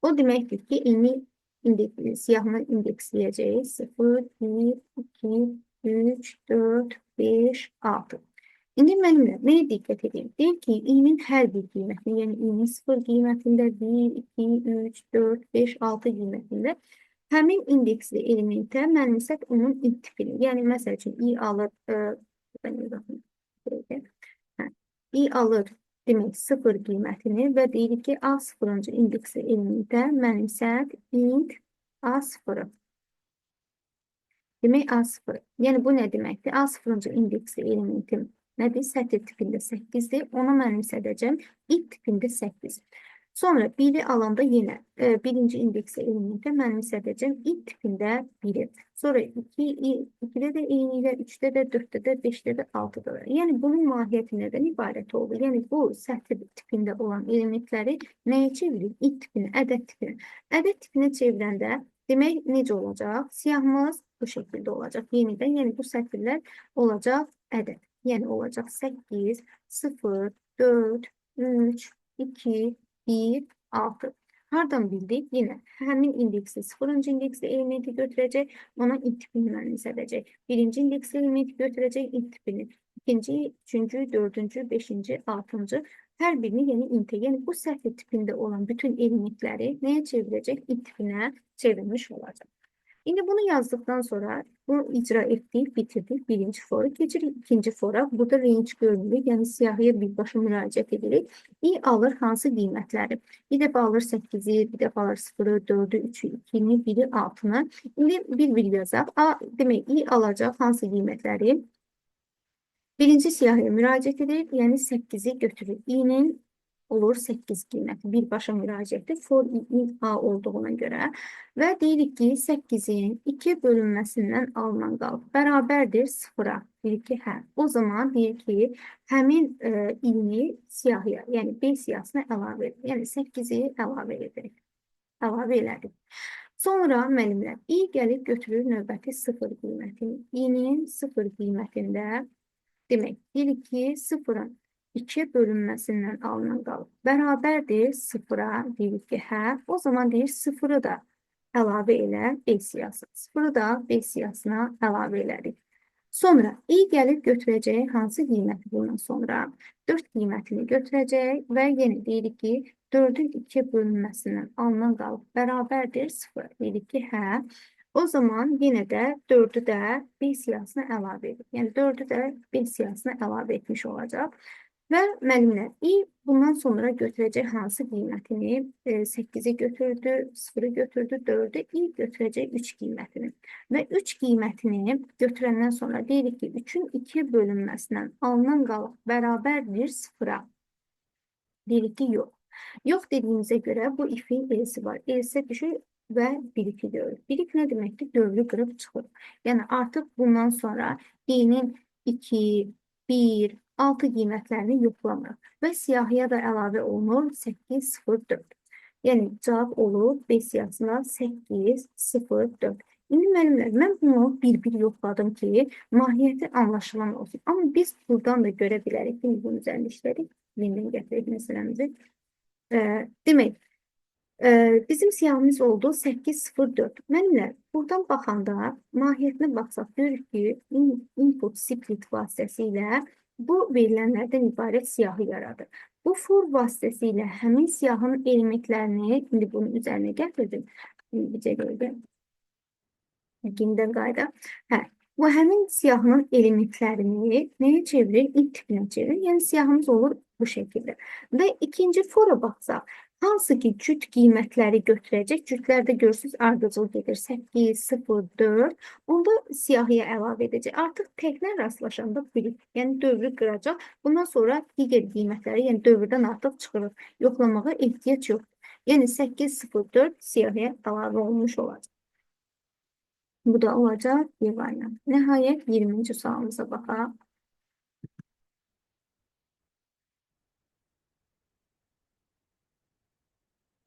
o deməkdir ki, I-ni siyahını indeksləyəcək 0, 1, 2, 3, 4, 5, 6. İndi mənimlə nəyə diqqət edeyim? Deyir ki, i-nin hər bir qiymətini, yəni i-nin 0 qiymətində, 1, 2, 3, 4, 5, 6 qiymətində həmin indeksli elementə mənimsət onun int tipini. Yəni, məsəl üçün, i alır, i alır demək 0 qiymətini və deyirik ki, A0-cı indeksli elementə mənimsət int A0-ı. Demək A0. Yəni, bu nə deməkdir? A0-cı indeksli elementim nədir? Sətr tipində 8-dir. Ona mənimsədəcəm. int tipində 8. Sonra 1-i alanda yenə birinci indeksli elementə mənimsədəcəm. int tipində 1-i. Sonra 2-də də eyni ilə, 3-də də, 4-də də, 5-də də, 6-da da. Yəni, bunun mahiyyəti nədən ibarət olur? Yəni, bu sətr tipində olan elementləri nəyə çevirir? int tipinə, ədəd tipinə. Ədəd tipinə çevirəndə demək necə olacaq? Siyahımız bu şəkildə olacaq. Yenidən, yəni bu sətirlər olacaq ədəd. Yəni olacaq 8, 0, 4, 3, 2, 1, 6. Hardan bildik? Yenə həmin indeksli 0-cı indeksli elementi götürəcək, ona int tipini mənimsədəcək. Birinci indeksli elementi götürəcək int tipini. İkinci, üçüncü, dördüncü, beşinci, altıncı. Hər birini yeni intə, yəni bu sətr tipində olan bütün elementləri nəyə çevirəcək? İnt tipinə çevrilmiş olacaq. İndi bunu yazdıktan sonra bu icra etdik, bitirdik. Birinci foru keçirik. İkinci fora. Burada range görünür. Yəni siyahıya birbaşa müraciət edirik. I alır hansı qiymətləri? Bir dəfə alır 8-i, bir dəfə alır 0-ı, 4-ü, 3-ü, 2-ni, 1-i, 6-nı. İndi bir-bir yazaq. Demək, I alacaq hansı qiymətləri? Birinci siyahıya müraciət edir. Yəni 8-i götürür. I-nin olur 8 qiyməti. Birbaşa müraciətdir. For i A olduğuna görə. Və deyirik ki, 8-in 2 bölünməsindən alınan qalb bərabərdir 0-a. Deyirik ki, hə. O zaman deyir ki, həmin i-ni siyahıya, yəni B siyahısına əlavə edir. Yəni 8-i əlavə edirik. Əlavə elədik. Sonra müəllimlər, i gəlib götürür növbəti 0 qiymətini. I-nin 0 qiymətində demək, deyirik ki, 0-ın 2 bölünməsindən alınan qalb bərabərdir 0-a, deyirik ki, hə. O zaman deyir 0-ı da əlavə elə B siyahısına. 0-ı da B siyahısına əlavə elədik. Sonra i gəlib götürəcək hansı qiyməti bundan sonra? 4 qiymətini götürəcək və yenə deyirik ki, 4-ün 2-yə bölünməsindən alınan qalıq bərabərdir 0. Deyirik ki, hə. O zaman yenə də 4-ü də B siyahısına əlavə edirik. Yəni 4-ü də B siyahısına əlavə etmiş olacaq. Və müəllimlər, i bundan sonra götürəcək hansı qiymətini? 8-i götürdü, 0-ı götürdü, 4-ü, i götürəcək 3 qiymətini. Və 3 qiymətini götürəndən sonra deyirik ki, 3-ün 2-yə bölünməsindən alınan qalıq bərabərdir 0-a. Deyirik ki, yox. Yox dediyimizə görə bu ifin elsi var. Elsə düşür və biriki görür. Birik nə deməkdir? Dövrü qırıb çıxır. Yəni artıq bundan sonra i-nin 2, 1, 6 qiymətlərini yoxlamırıq və siyahıya da əlavə olunur 8, 0, 4. Yəni cavab olur B siyahısına 8, 0, 4. İndi müəllimlər, mən bunu bir-bir yoxladım ki, mahiyyəti anlaşılan olsun. Amma biz buradan da görə bilərik ki, bunun üzərində işlədik. Yenidən gətirək məsələmizi. Demək, bizim siyahımız oldu 804. Müəllimlər, buradan baxanda mahiyyətinə baxsaq, görürük ki, input split vasitəsilə bu verilənlərdən ibarət siyahı yaradır. Bu for vasitəsilə həmin siyahının elementlərini, indi bunun üzərinə gətirdim. Bizə görə yenidən qayda. Bu həmin siyahının elementlərini nəyə çevirir? Int tipinə çevirir. Yəni siyahımız olur bu şəkildə. Və ikinci fora baxsaq, hansı ki cüt qiymətləri götürəcək? Cütlərdə görürsünüz ardıcıl gedir. 8, 0, 4. Onda siyahıya əlavə edəcək. Artıq təklə rastlaşanda bilik, yəni dövrü qıracaq. Bundan sonra digər qiymətləri, yəni dövrdən artıq çıxırıq. Yoxlamağa ehtiyac yoxdur. Yəni 8, 0, 4 siyahıya əlavə olmuş olacaq. Bu da olacaq bir variant. Nəhayət 20-ci sualımıza baxaq.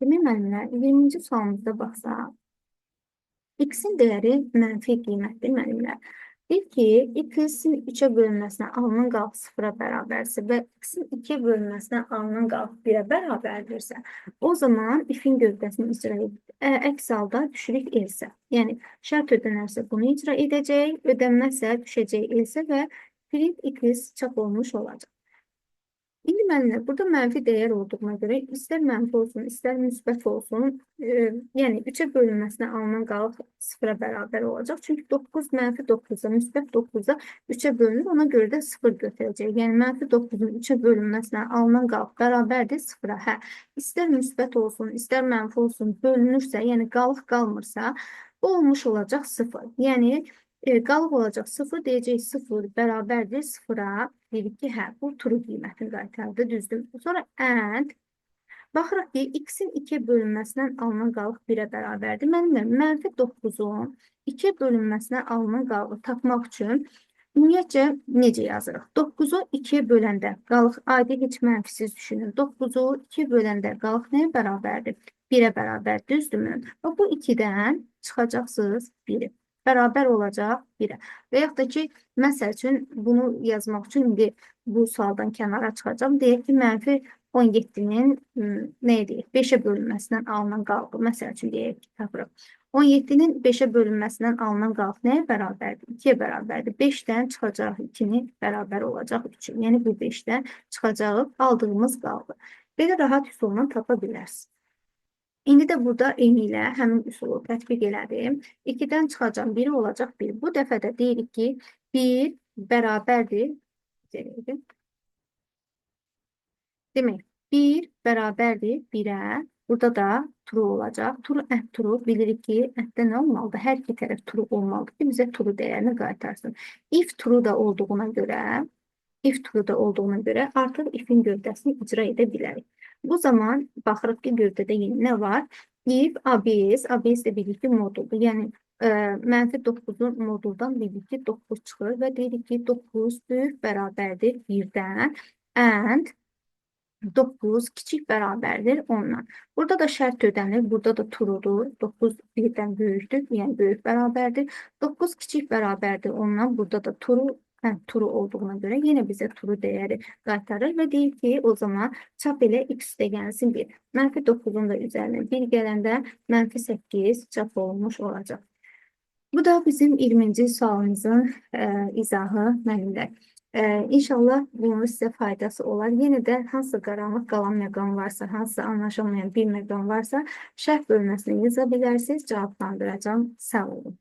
Demək müəllimlər, 20-ci sualımızda baxsaq, x-in dəyəri mənfi qiymətdir müəllimlər. Deyir ki, x-in 3-ə bölünməsinə alınan qalıq 0-a bərabərsə və x-in 2-yə bölünməsinə alınan qalıq 1-ə bərabərdirsə, o zaman if-in gövdəsini icra edilir. Əks halda düşürük elsə. Yəni, şərt ödənərsə bunu icra edəcək, ödənməzsə düşəcək elsə və print x çap olmuş olacaq. İndi müəllimlər, burada mənfi dəyər olduğuna görə istər mənfi olsun, istər müsbət olsun, yəni 3-ə bölünməsinə alınan qalıq 0-a bərabər olacaq. Çünki 9 mənfi 9-a, müsbət 9-a 3-ə bölünür, ona görə də 0 götürəcək. Yəni mənfi 9-un 3-ə bölünməsinə alınan qalıq bərabərdir 0-a. Hə, istər müsbət olsun, istər mənfi olsun, bölünürsə, yəni qalıq qalmırsa, bu olmuş olacaq 0. Yəni qalıq olacaq 0, deyəcək 0 bərabərdir 0-a. Dedik ki, hə, bu true qiymətini qaytardı, düzdür. Sonra and, baxırıq ki, x-in 2-yə bölünməsindən alınan qalıq 1-ə bərabərdir. Mənimlə mənfi 9-un 2-yə bölünməsinə alınan qalığı tapmaq üçün ümumiyyətcə necə yazırıq? 9-u 2-yə böləndə qalıq adi heç mənfisiz düşünün. 9-u 2-yə böləndə qalıq nəyə bərabərdir? 1-ə bərabər, düzdürmü? Və bu 2-dən çıxacaqsınız 1-i. Bərabər olacaq 1-ə. Və yaxud da ki, məsəl üçün bunu yazmaq üçün indi bu sualdan kənara çıxacağım. Deyək ki, mənfi 17-nin nə edək? 5-ə bölünməsindən alınan qalıq. Məsəl üçün deyək ki, tapırıq. 17-nin 5-ə bölünməsindən alınan qalıq nəyə bərabərdir? 2-yə bərabərdir. 5-dən çıxacaq 2-nin bərabər olacaq 3-ün. Yəni bu 5-dən çıxacaq aldığımız qalıq. Belə rahat üsulla tapa bilərsiniz. İndi də burada eyni ilə həmin üsulu tətbiq elədim. 2-dən çıxacaq 1 olacaq 1. Bu dəfə də deyirik ki, 1 bərabərdir. Demək, 1 bərabərdir 1-ə. Burada da true olacaq. True, true. Bilirik ki, ətdə nə olmalıdır? Hər iki tərəf true olmalıdır ki, bizə true dəyərini qaytarsın. If true da olduğuna görə, artıq if-in gövdəsini icra edə bilərik. Bu zaman baxırıq ki, gövdədə yeni nə var? If ABS də bilir ki, moduldur. Yəni, mənfi 9-un moduldan bilir ki, 9 çıxır və deyirik ki, 9 böyük bərabərdir 1-dən and 9 kiçik bərabərdir 10-dan. Burada da şərt ödənilir, burada da true'dur. 9 1-dən böyükdür, yəni böyük bərabərdir. 9 kiçik bərabərdir 10-dan, burada da true olduğuna görə yenə bizə true dəyəri qaytarır və deyir ki, o zaman çap elə x üstə gəlsin 1. Mənfi 9-un da üzərinə 1 gələndə mənfi 8 çap olunmuş olacaq. Bu da bizim 20-ci sualımızın izahı mənimlə. İnşallah bunun sizə faydası olar. Yenə də hansı qaranlıq qalan məqam varsa, hansı anlaşılmayan bir məqam varsa, şərh bölməsinə yaza bilərsiniz, cavablandıracağım. Sağ olun.